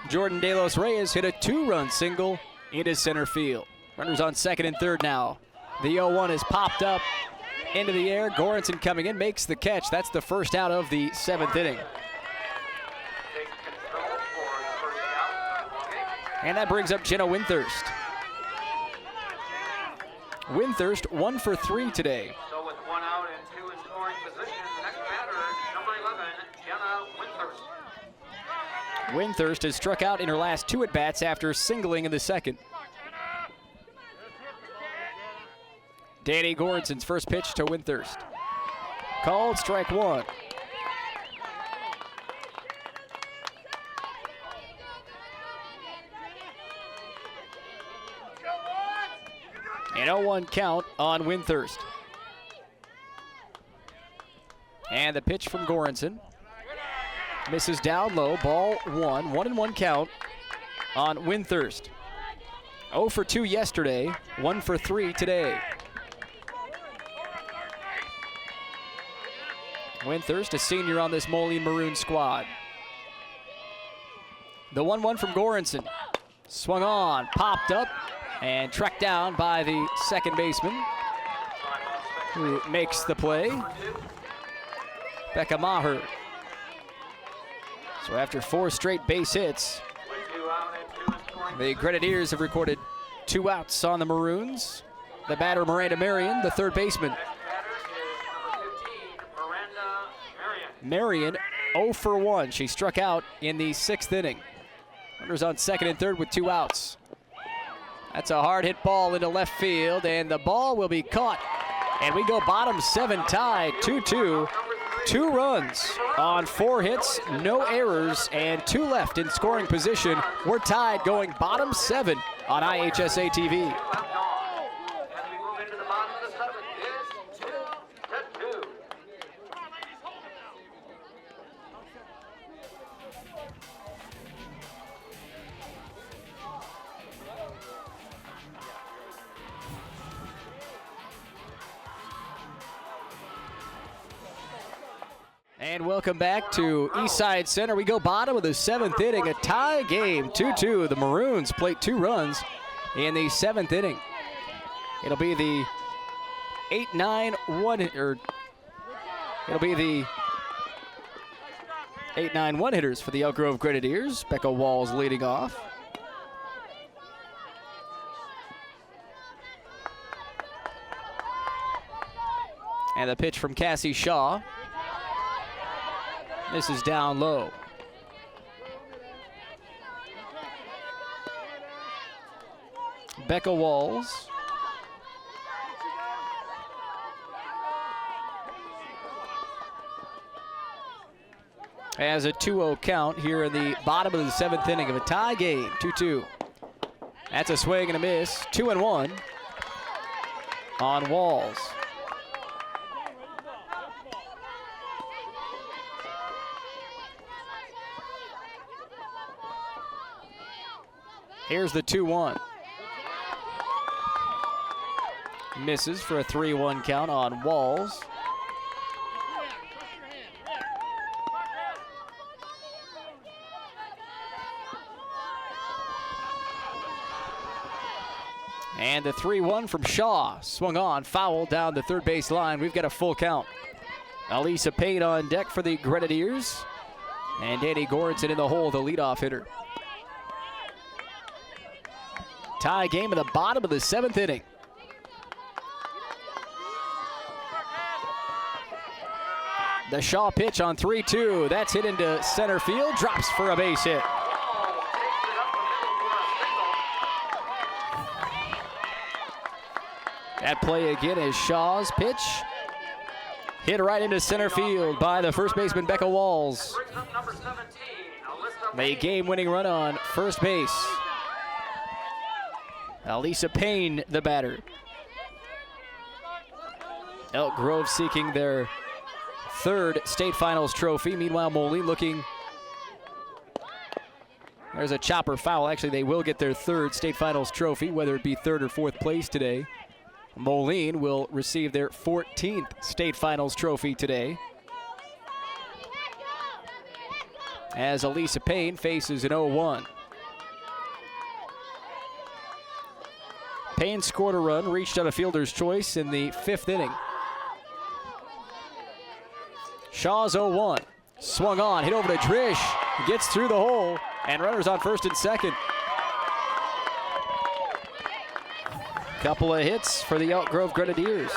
Jordan De Los Reyes hit a 2-run single into center field. Runners on second and third now. The 0-1 is popped up into the air. Goranson coming in, makes the catch. That's the first out of the 7th inning. And that brings up Jenna Winthurst. Winthurst 1 for 3 today. So with 1 out and 2 in scoring position, the next batter, number 11, Jenna Winthurst. Winthurst has struck out in her last 2 at-bats after singling in the second. Danny Goranson's first pitch to Winthurst. Called strike 1. An 0-1 count on Winthurst. And the pitch from Goranson. Misses down low, ball 1. 1-1 count on Winthurst. 0 for 2 yesterday, 1 for 3 today. Winthurst, a senior on this Moline Maroon squad. The 1-1 from Goranson. Swung on, popped up, and tracked down by the second baseman, who makes the play, Becca Maher. So after 4 straight base hits, the Grenadiers have recorded 2 outs on the Maroons. The batter, Miranda Marion, the third baseman. Marion 0 for 1. She struck out in the 6th inning. Runners on second and third with 2 outs. That's a hard hit ball into left field, and the ball will be caught. And we go bottom 7 tied, 2-2. 2 runs on 4 hits, no errors, and 2 left in scoring position. We're tied going bottom 7 on IHSA TV. And welcome back to Eastside Center. We go bottom of the 7th inning, a tie game, 2-2. The Maroons plate 2 runs in the 7th inning. It'll be the 8-9-1, or it'll be the 8-9-1 hitters for the Elk Grove Grenadiers. Becca Walls leading off. And the pitch from Cassie Shaw. This is down low. Becca Walls. Has a 2-0 count here in the bottom of the 7th inning of a tie game, 2-2. That's a swing and a miss, 2-1 on Walls. Here's the 2-1. Misses for a 3-1 count on Walls. And the 3-1 from Shaw. Swung on, foul down the third base line. We've got a full count. Alisa Payne on deck for the Grenadiers. And Danny Goranson in the hole, the leadoff hitter. Tie game in the bottom of the 7th inning. The Shaw pitch on 3-2. That's hit into center field. Drops for a base hit. That play again is Shaw's pitch. Hit right into center field by the first baseman, Becca Walls. Brings up number 17, Alyssa The game-winning run on first base. Alyssa Payne, the batter. Elk Grove seeking their third state finals trophy. Meanwhile, Moline looking. There's a chopper foul. Actually, they will get their third state finals trophy, whether it be third or fourth place today. Moline will receive their 14th state finals trophy today, as Alyssa Payne faces an 0-1. Payne scored a run, reached on a fielder's choice in the 5th inning. Shaw's 0-1. Swung on, hit over to Drish. Gets through the hole, and runners on first and second. Couple of hits for the Elk Grove Grenadiers.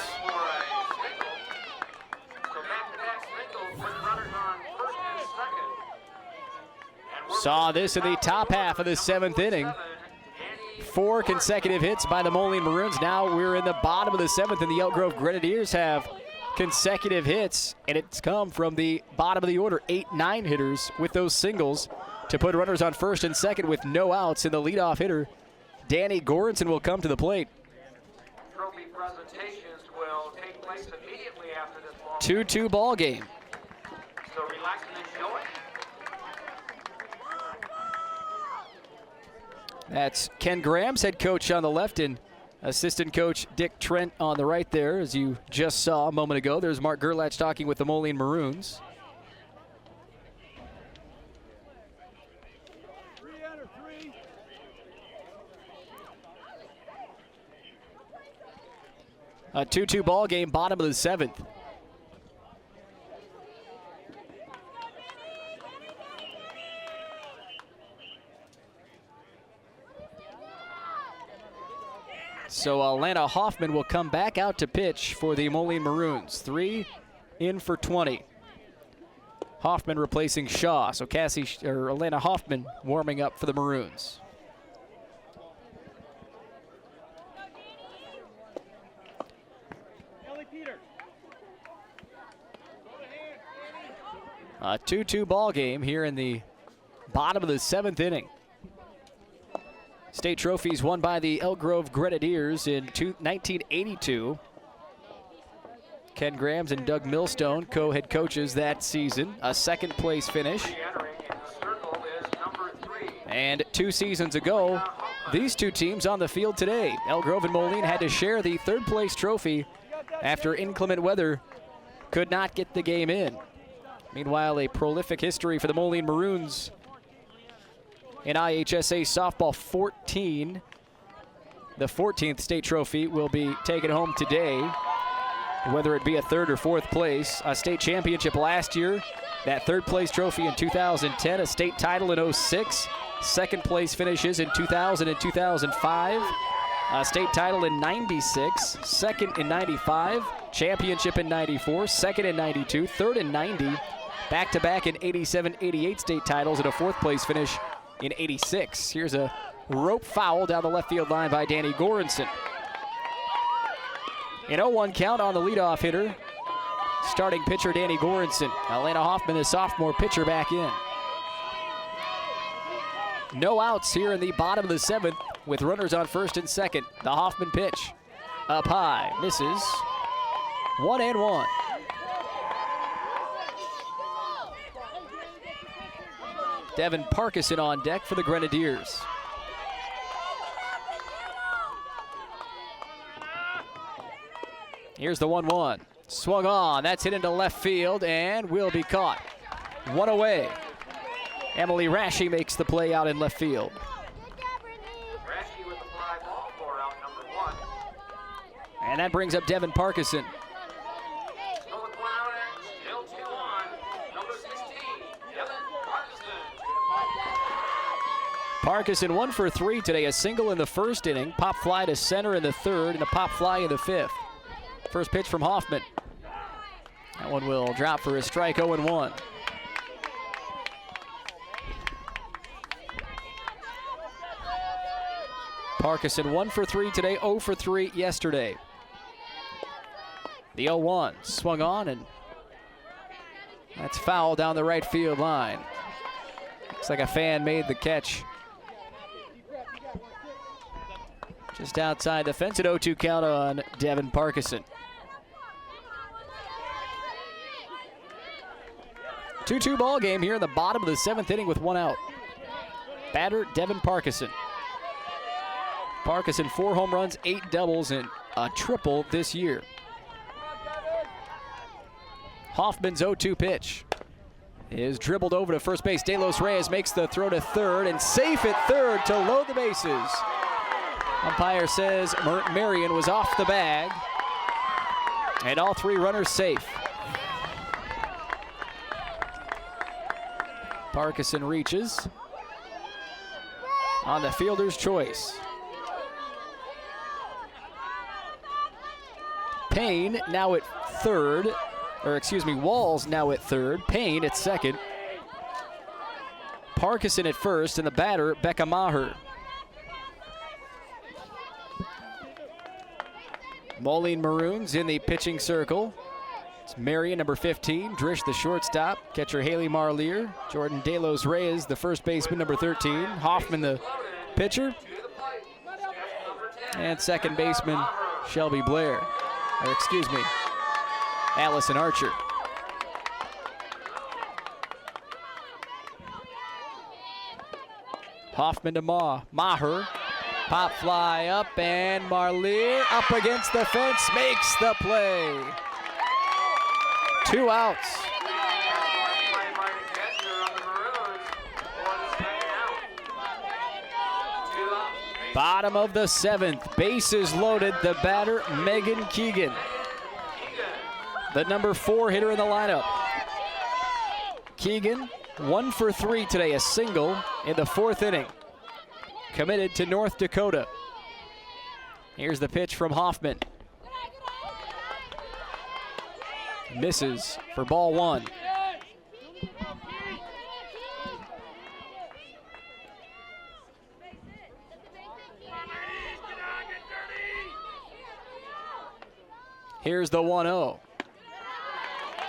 Saw this in the top half of the 7th inning. 4 consecutive hits by the Moline Maroons. Now we're in the bottom of the 7th, and the Elk Grove Grenadiers have consecutive hits, and it's come from the bottom of the order. 8-9 hitters with those singles to put runners on first and second with no outs, and the leadoff hitter, Danny Goranson, will come to the plate. Trophy presentations will take place immediately after this ball. 2-2 ball game. So relax and enjoy. That's Ken Graham's head coach on the left and assistant coach Dick Trent on the right there, as you just saw a moment ago. There's Mark Gerlach talking with the Moline Maroons. A 2-2 ball game, bottom of the 7th. So Alana Hoffman will come back out to pitch for the Moline Maroons. 3 in for 20. Hoffman replacing Shaw. So Alana Hoffman warming up for the Maroons. A 2-2 ball game here in the bottom of the 7th inning. State trophies won by the Elk Grove Grenadiers in 1982. Ken Grahams and Doug Millstone, co-head coaches that season. A 2nd place finish. And 2 seasons ago, these 2 teams on the field today. Elk Grove and Moline had to share the 3rd place trophy after inclement weather could not get the game in. Meanwhile, a prolific history for the Moline Maroons in IHSA softball 14. The 14th state trophy will be taken home today, whether it be a 3rd or 4th place. A state championship last year, that 3rd place trophy in 2010, a state title in 06, 2nd place finishes in 2000 and 2005, a state title in 96, 2nd in 95, championship in 94, 2nd in 92, 3rd in 90, back-to-back in 87, 88 state titles, and a 4th place finish in 86. Here's a rope foul down the left field line by Danny Goranson. An 0-1 count on the leadoff hitter, starting pitcher Danny Goranson. Alana Hoffman, the sophomore pitcher, back in. No outs here in the bottom of the 7th with runners on first and second. The Hoffman pitch up high, misses. 1-1. Devin Parkinson on deck for the Grenadiers. Here's the 1-1. Swung on, that's hit into left field and will be caught. 1 away. Emily Rashi makes the play out in left field. Rashi with the fly ball for out number 1. And that brings up Devin Parkinson. Still with 1 out and still 2 on. Number 16, Devin Parkinson. Parkinson 1 for 3 today. A single in the 1st inning, pop fly to center in the 3rd, and a pop fly in the 5th. First pitch from Hoffman. That one will drop for a strike, 0-1. Parkinson 1 for 3 today, 0 for 3 yesterday. The 0-1 swung on, and that's foul down the right field line. Looks like a fan made the catch just outside the fence. An 0-2 count on Devin Parkinson. 2-2 ball game here in the bottom of the 7th inning with 1 out. Batter Devin Parkinson. Parkinson 4 home runs, 8 doubles, and a triple this year. Hoffman's 0-2 pitch is dribbled over to first base. De Los Reyes makes the throw to third, and safe at third to load the bases. Umpire says Marion was off the bag, and all 3 runners safe. Parkinson reaches on the fielder's choice. Payne now at third, Walls now at third, Payne at second, Parkinson at first, and the batter, Becca Maher. Moline Maroons in the pitching circle. It's Marion, number 15, Drish, the shortstop, catcher Haley Marlier, Jordan De Los Reyes, the first baseman, number 13, Hoffman, the pitcher, and second baseman, Shelby Blair, Allison Archer. Hoffman to Maher, pop fly up, and Marlier up against the fence, makes the play. 2 outs. Bottom of the 7th, bases loaded. The batter, Megan Keegan, the number 4 hitter in the lineup. Keegan, 1 for 3 today, a single in the 4th inning. Committed to North Dakota. Here's the pitch from Hoffman. Misses for ball 1. Here's the 1-0.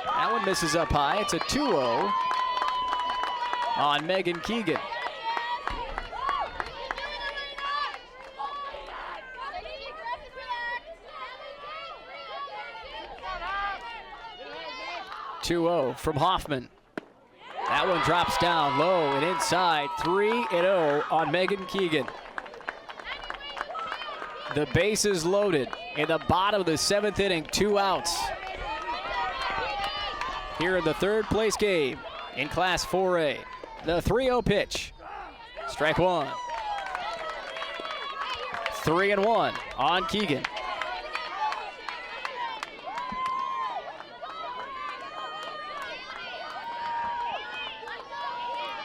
That one misses up high. It's a 2-0 on Megan Keegan. From Hoffman. That one drops down low and inside. 3-0 on Megan Keegan. The bases loaded in the bottom of the 7th inning. 2 outs. Here in the 3rd place game in Class 4A. The 3-0 pitch. Strike 1. 3-1 on Keegan.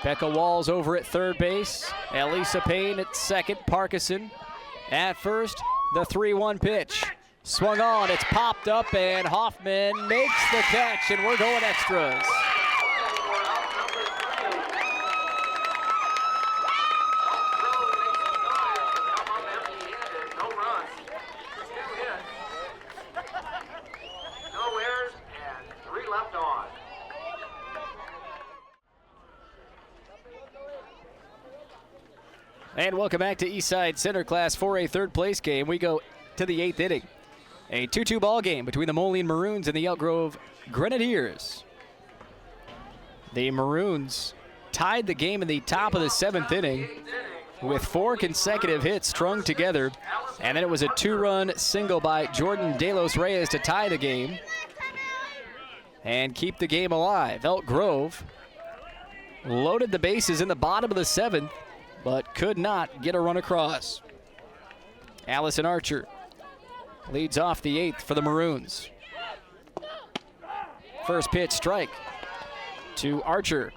Becca Walls over at third base. Elisa Payne at second. Parkinson at first. The 3-1 pitch. Swung on, it's popped up, and Hoffman makes the catch, and we're going extras. And welcome back to Eastside Center Class 4A 3rd place game. We go to the 8th inning. A 2-2 ball game between the Moline Maroons and the Elk Grove Grenadiers. The Maroons tied the game in the top of the 7th inning with 4 consecutive hits strung together. And then it was a 2-run single by Jordan De Los Reyes to tie the game and keep the game alive. Elk Grove loaded the bases in the bottom of the 7th, but could not get a run across. Allison Archer leads off the 8th for the Maroons. First pitch strike to Archer.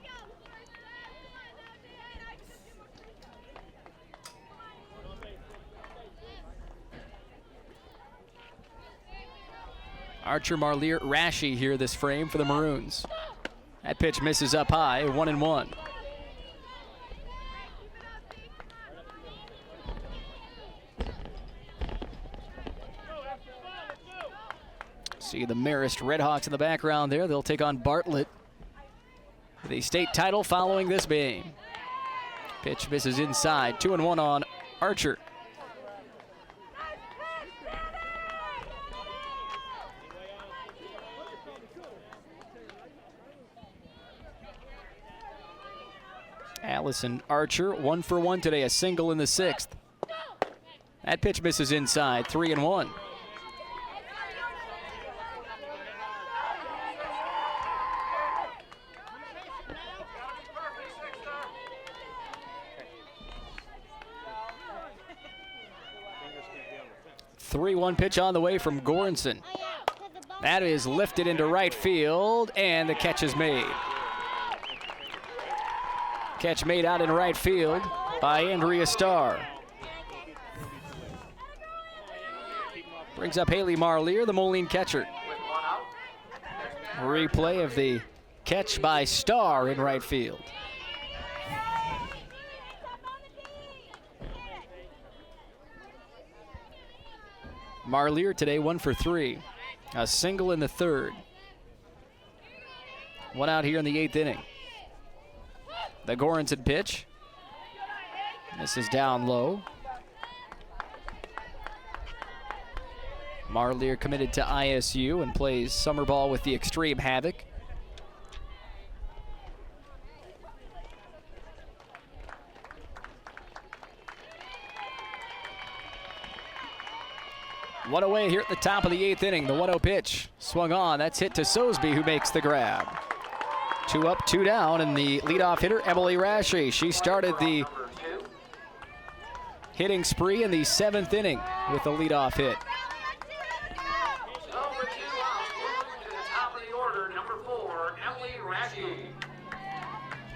Archer, Marlier, Rashi here this frame for the Maroons. That pitch misses up high, 1-1. See the Marist Redhawks in the background there. They'll take on Bartlett for the state title following this game. Pitch misses inside. 2-1 on Archer. Allison Archer, 1 for 1 today, a single in the 6th. That pitch misses inside, 3-1. The 3-1 pitch on the way from Goranson. That is lifted into right field, and the catch is made. Catch made out in right field by Andrea Starr. Brings up Haley Marlier, the Moline catcher. Replay of the catch by Starr in right field. Marlier today 1 for 3. A single in the 3rd. 1 out here in the 8th inning. The Goranson pitch. This is down low. Marlier committed to ISU and plays summer ball with the Extreme Havoc. One away here at the top of the 8th inning. The 1-0 pitch swung on. That's hit to Sosby, who makes the grab. 2 up, 2 down, and the leadoff hitter, Emily Rashi. She started the hitting spree in the 7th inning with a leadoff hit. Number 2 out, moving to the top of the order, number 4, Emily Rashi.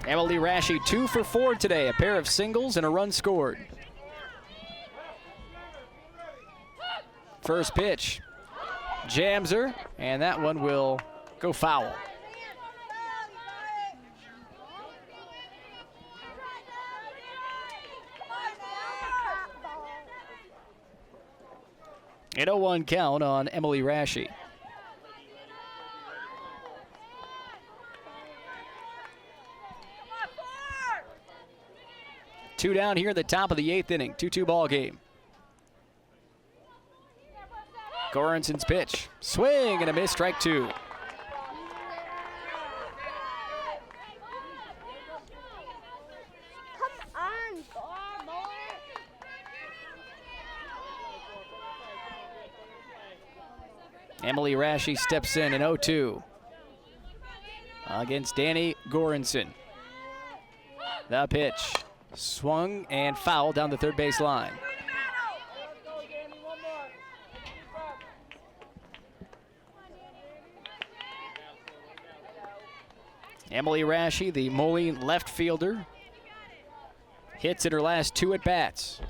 Emily Rashi 2 for 4 today, a pair of singles and a run scored. First pitch jams her, and that one will go foul. An 0-1 count on Emily Rashi. Two down here at the top of the 8th inning. 2-2 ball game. Goranson's pitch. Swing and a miss, strike 2. Emily Rashi steps in 0-2 against Danny Goranson. The pitch swung and fouled down the third base line. Emily Rashi, the Moline left fielder, hits in her last 2 at-bats.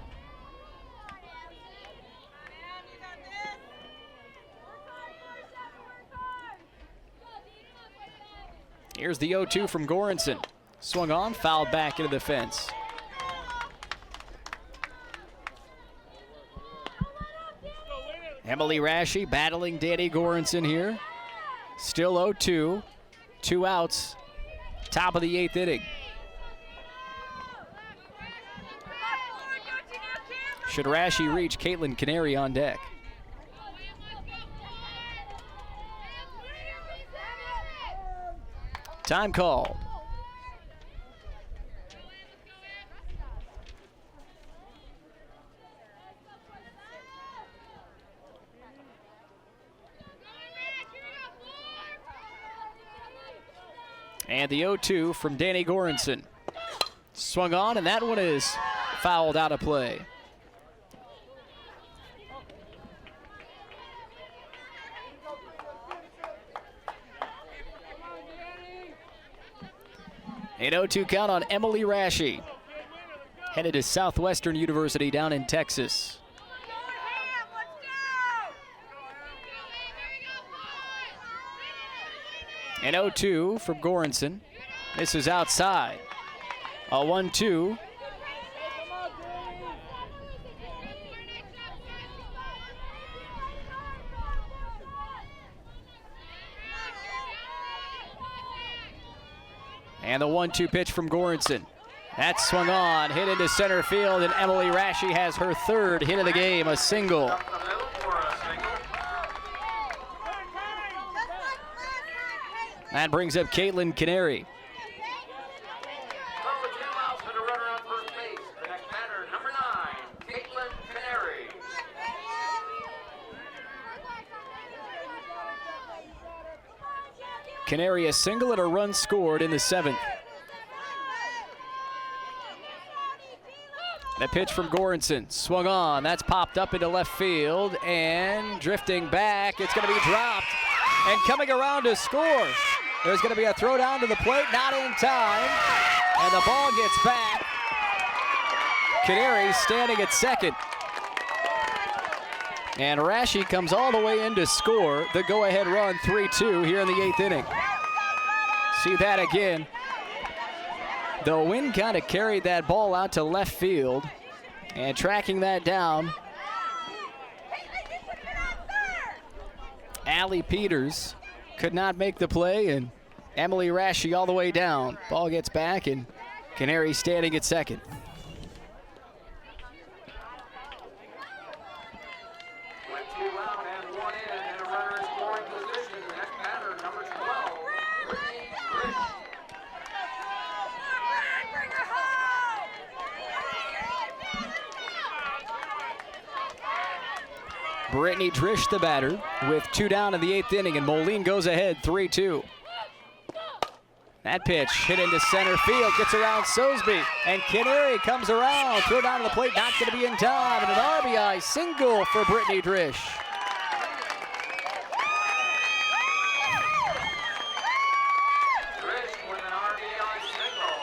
Here's the 0-2 from Goranson. Swung on, fouled back into the fence. Emily Rashi battling Danny Goranson here. Still 0-2. 2 outs. Top of the 8th inning. Should Rashi reach, Caitlin Canary on deck. Time called. And the 0-2 from Danny Goranson. Swung on, and that one is fouled out of play. An 0-2 count on Emily Rashi. Headed to Southwestern University down in Texas. An 0-2 from Goranson. This is outside. A 1-2. And the 1-2 pitch from Goranson. That's swung on, hit into center field, and Emily Rashi has her third hit of the game, a single. Up the middle for a single. That brings up Caitlin Canary. So with 2 outs and a runner on first base. The next batter, number 9, Caitlin Canary. Canary a single and a run scored in the 7th. That pitch from Goranson, swung on, that's popped up into left field, and drifting back, it's gonna be dropped. And coming around to score, there's gonna be a throw down to the plate, not in time, and the ball gets back. Canary standing at second. And Rashi comes all the way in to score the go-ahead run, 3-2 here in the 8th inning. See that again. The wind kind of carried that ball out to left field, and tracking that down, Allie Peters could not make the play, and Emily Rashi all the way down. Ball gets back, and Canary standing at second. With 2 out and 1 in, and a runner in scoring position. The next batter, number 12, Brittany Rich. Brittany Drish, the batter, with 2 down in the 8th inning, and Moline goes ahead 3-2. That pitch hit into center field, gets around Sosby, and Canary comes around, throw down to the plate, not going to be in time, and an RBI single for Brittany Drish. Rich with an RBI single.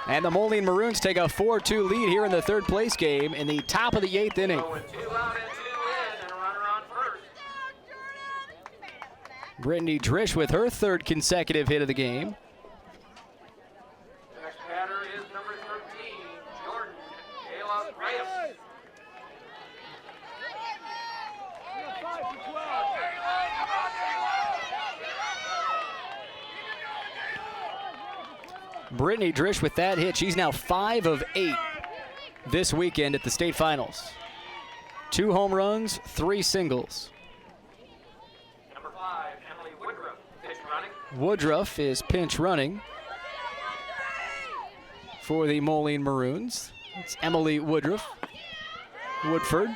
And the Moline Maroons take a 4-2 lead here in the 3rd place game in the top of the 8th inning. So with 2 out and 2 in, and a runner on first. Brittany Drish with her 3rd consecutive hit of the game. The next batter is number 13, Jordan Ayla Reyes. Brittany Drish with that hit. She's now 5 of 8 this weekend at the state finals. 2 home runs, 3 singles. Number 5, Emily Woodruff, pitch running. Woodruff is pinch running for the Moline Maroons. It's Emily Woodruff. Woodford.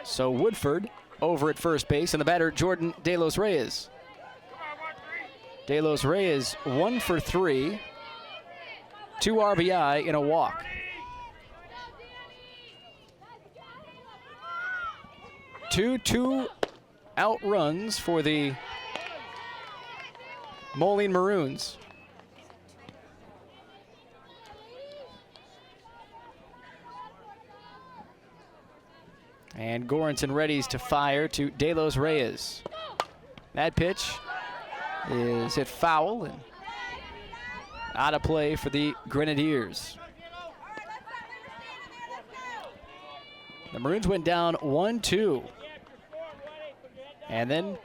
So Woodford over at first base, and the batter Jordan De Los Reyes. De Los Reyes 1 for 3, 2 RBI in a walk. Two out runs for the Moline Maroons. And Goranson readies to fire to De Los Reyes. That pitch is hit foul and out of play for the Grenadiers. The Maroons went down 1-2. And then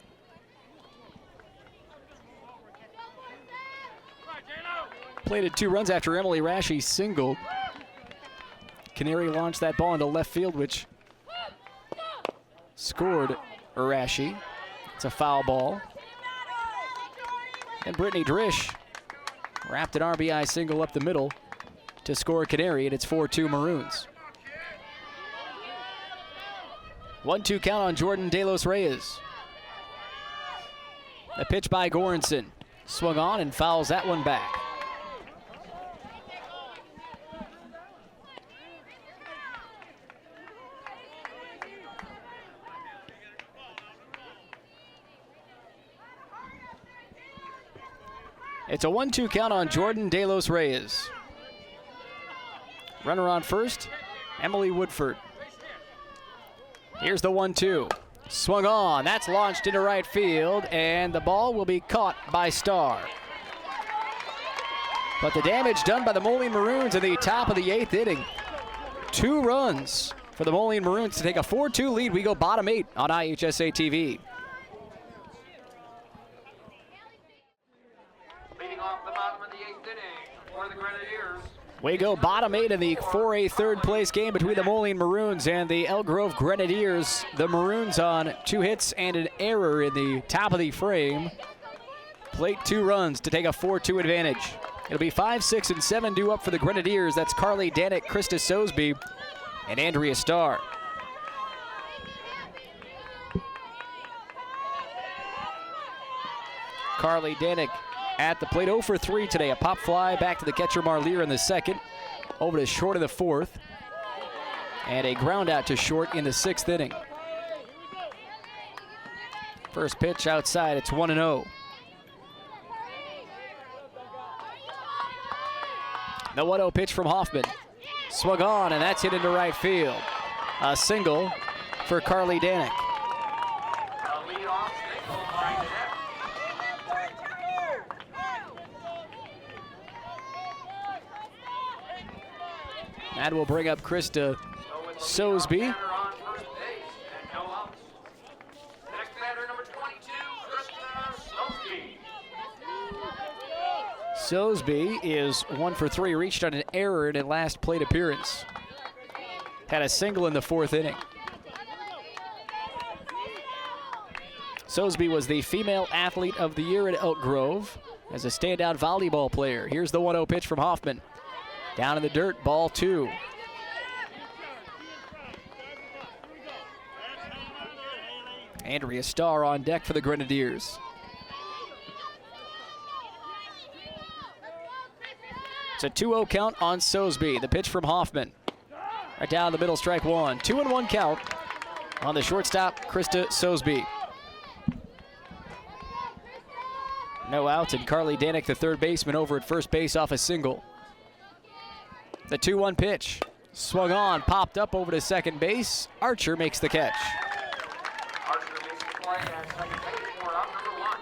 plated 2 runs after Emily Rashi singled. Canary launched that ball into left field, which scored Rashi. It's a foul ball. And Brittany Drish wrapped an RBI single up the middle to score Canary, and it's 4-2 Maroons. 1-2 count on Jordan De Los Reyes. The pitch by Goranson. Swung on and fouls that one back. It's a 1-2 count on Jordan De Los Reyes. Runner on first, Emily Woodford. Here's the 1-2. Swung on, that's launched into right field, and the ball will be caught by Starr. But the damage done by the Moline Maroons in the top of the 8th inning. 2 runs for the Moline Maroons to take a 4-2 lead. We go bottom 8 on IHSA TV. Leading off the bottom of the 8th inning for the Grenadiers. We go bottom 8 in the 4A third place game between the Moline Maroons and the Elk Grove Grenadiers. The Maroons on 2 hits and an error in the top of the frame. Plate 2 runs to take a 4-2 advantage. It'll be 5, 6, and 7 due up for the Grenadiers. That's Carly Danick, Krista Sosby, and Andrea Starr. Carly Danick at the plate, 0 for 3 today. A pop fly back to the catcher Marlier in the second. Over to short in the fourth. And a ground out to short in the 6th inning. First pitch outside, it's 1-0. The 1-0 pitch from Hoffman. Swung on, and that's hit into right field. A single for Carly Danick. A lead-off single by Danick. That will bring up Krista Sosby. On first base and no outs. Next batter, number 22, Krista Sosby. Sosby is 1 for 3, reached on an error in a last plate appearance. Had a single in the 4th inning. Sosby was the female athlete of the year at Elk Grove as a standout volleyball player. Here's the 1-0 pitch from Hoffman. Down in the dirt, ball 2. Andrea Starr on deck for the Grenadiers. It's a 2-0 count on Sosby. The pitch from Hoffman. Right down the middle, strike 1. 2-1 count on the shortstop, Krista Sosby. No outs, and Carly Danick, the third baseman, over at first base off a single. The 2-1 pitch. Swung on, popped up over to second base. Archer makes the catch. Archer makes the play at second base for out number 1.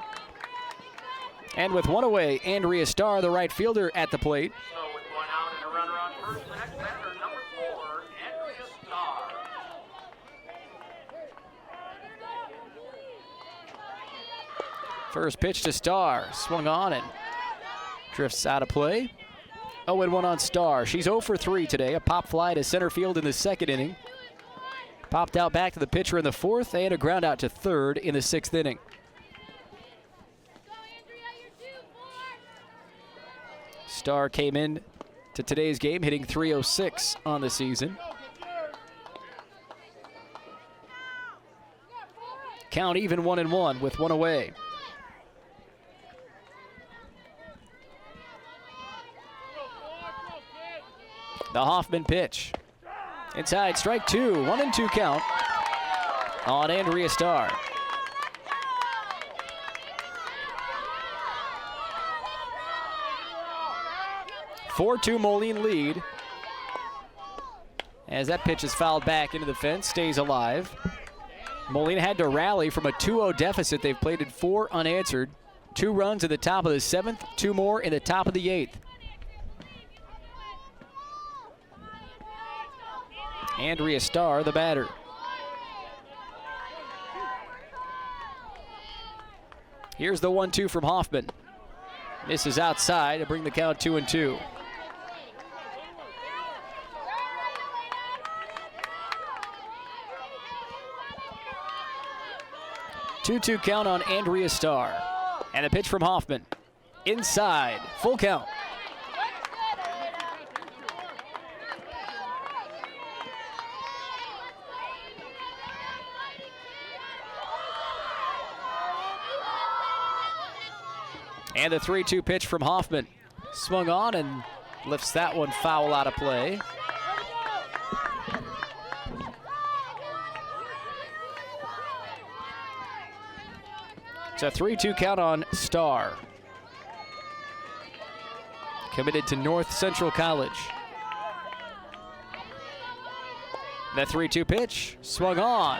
And with 1 away, Andrea Starr, the right fielder, at the plate. So with 1 out and a runner on first, the next batter, number 4, Andrea Starr. First pitch to Starr. Swung on and drifts out of play. 0-1 on Starr. She's 0 for 3 today. A pop fly to center field in the 2nd inning. Popped out back to the pitcher in the 4th, and a ground out to 3rd in the 6th inning. Starr came in to today's game hitting .306 on the season. Count even 1-1 with 1 away. The Hoffman pitch. Inside, strike 2. 1-2 count on Andrea Starr. A 4-2 Moline lead. As that pitch is fouled back into the fence, stays alive. Moline had to rally from a 2-0 deficit. They've plated 4 unanswered. 2 runs at the top of the 7th, 2 more in the top of the 8th. Andrea Starr, the batter. Here's the 1-2 from Hoffman. Misses outside to bring the count 2-2. Two-two count on Andrea Starr. And a pitch from Hoffman. Inside, full count. And the 3-2 pitch from Hoffman. Swung on and lifts that one foul out of play. It's a 3-2 count on Starr. Committed to North Central College. The 3-2 pitch, swung on.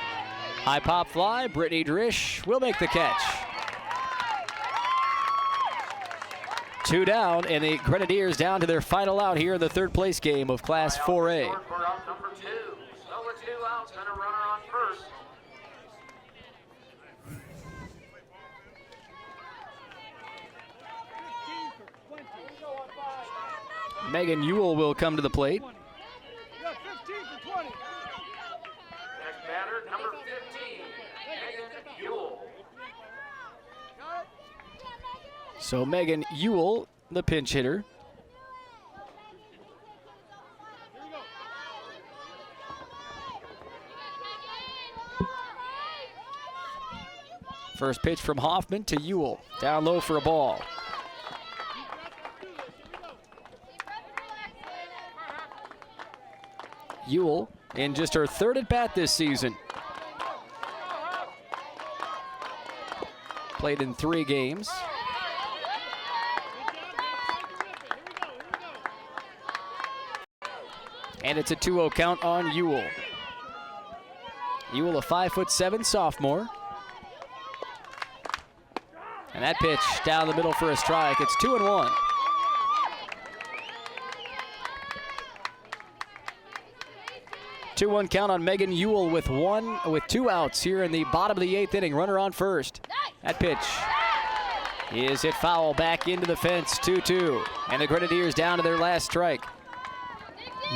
High pop fly, Brittany Drish will make the catch. 2 down, and the Grenadiers down to their final out here in the third place game of Class 4A. For out number 2. So it's 2 outs and a runner on first. Megan Ewell will come to the plate. You got 15 for 20. Next batter, number 15, Megan Ewell. So Megan Ewell, the pinch hitter. First pitch from Hoffman to Ewell. Down low for a ball. Ewell in just her third at bat this season. Played in 3 games. And it's a 2-0 count on Ewell. Ewell, a 5'7" sophomore. And that pitch down the middle for a strike. It's 2-1. Two-one count on Megan Ewell with 2 outs here in the bottom of the 8th inning. Runner on first. That pitch is hit foul back into the fence. 2-2. And the Grenadiers down to their last strike.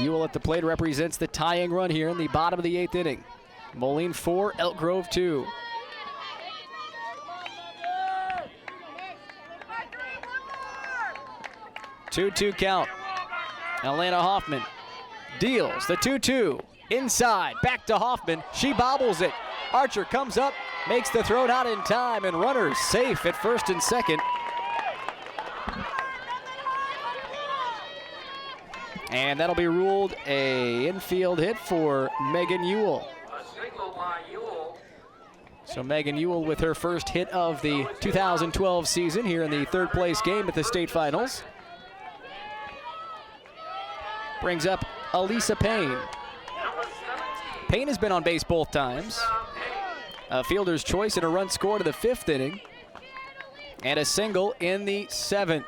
Ewell at the plate represents the tying run here in the bottom of the 8th inning. Moline 4, Elk Grove 2. Two-two count. Atlanta Hoffman deals the 2-2. Inside, back to Hoffman. She bobbles it. Archer comes up, makes the throw not in time, and runners safe at first and second. And that'll be ruled a infield hit for Megan Ewell. A single by Ewell. So Megan Ewell with her first hit of the 2012 season here in the 3rd place game at the state finals. Brings up Elisa Payne. Payne has been on base both times. A fielder's choice and a run scored in the 5th inning. And a single in the 7th.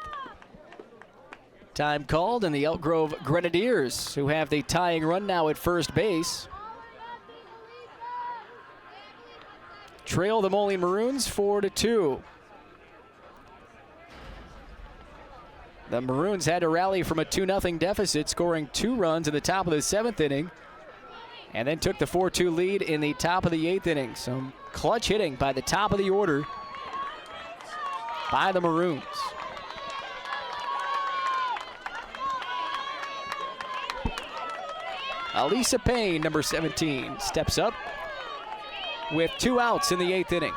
Time called, and the Elk Grove Grenadiers, who have the tying run now at first base, trail the Moline Maroons 4-2. The Maroons had to rally from a 2-0 deficit, scoring 2 runs in the top of the 7th inning, and then took the 4-2 lead in the top of the 8th inning. Some clutch hitting by the top of the order by the Maroons. Elisa Payne, number 17, steps up with 2 outs in the 8th inning.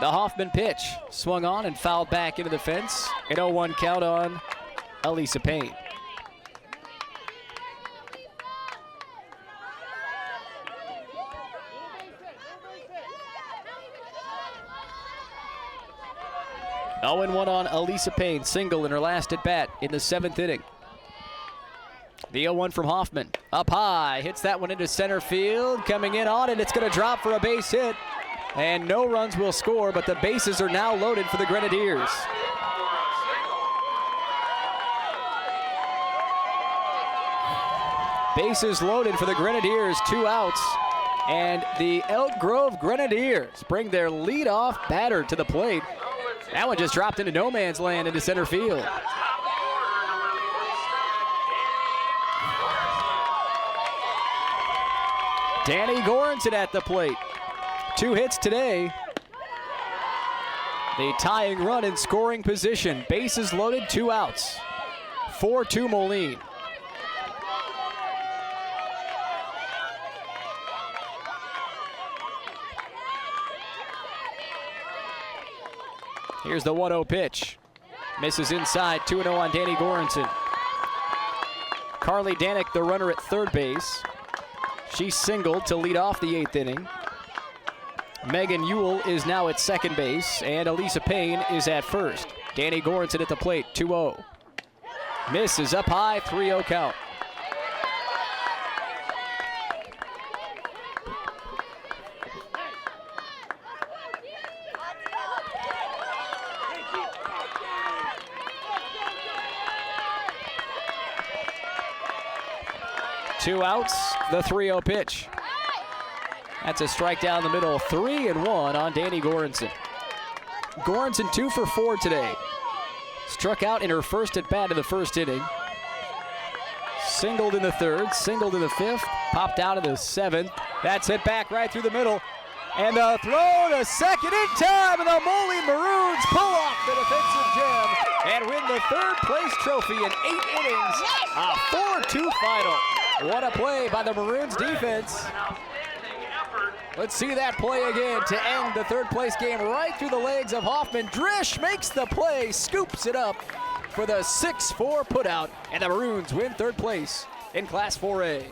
The Hoffman pitch swung on and fouled back into the fence. An 0-1 count on Elisa Payne. Oh, and 1 on Elisa Payne, single in her last at bat in the 7th inning. The 0-1 from Hoffman, up high, hits that one into center field, coming in on it, it's going to drop for a base hit, and no runs will score, but the bases are now loaded for the Grenadiers. Bases loaded for the Grenadiers, 2 outs, and the Elk Grove Grenadiers bring their leadoff batter to the plate. That one just dropped into no man's land into center field. Danny Goranson at the plate. 2 hits today. The tying run in scoring position. Bases loaded, 2 outs. 4-2 Moline. Here's the 1-0 pitch. Misses inside, 2-0 on Danny Goranson. Carly Danek, the runner at third base. She singled to lead off the 8th inning. Megan Ewell is now at second base, and Elisa Payne is at first. Danny Goranson at the plate, 2-0. Misses up high, 3-0 count. 2 outs, the 3-0 pitch. That's a strike down the middle, 3-1 on Danny Goranson. Goranson 2 for 4 today. Struck out in her first at bat in the first inning. Singled in the third, singled in the fifth, popped out in the seventh. That's hit back right through the middle. And the throw to second in time, and the Moline Maroons pull off the defensive gem and win the third place trophy in 8 innings. A 4-2 final. What a play by the Maroons defense. Let's see that play again to end the third place game right through the legs of Hoffman. Drish makes the play, scoops it up for the 6-4 putout, and the Maroons win third place in Class 4A.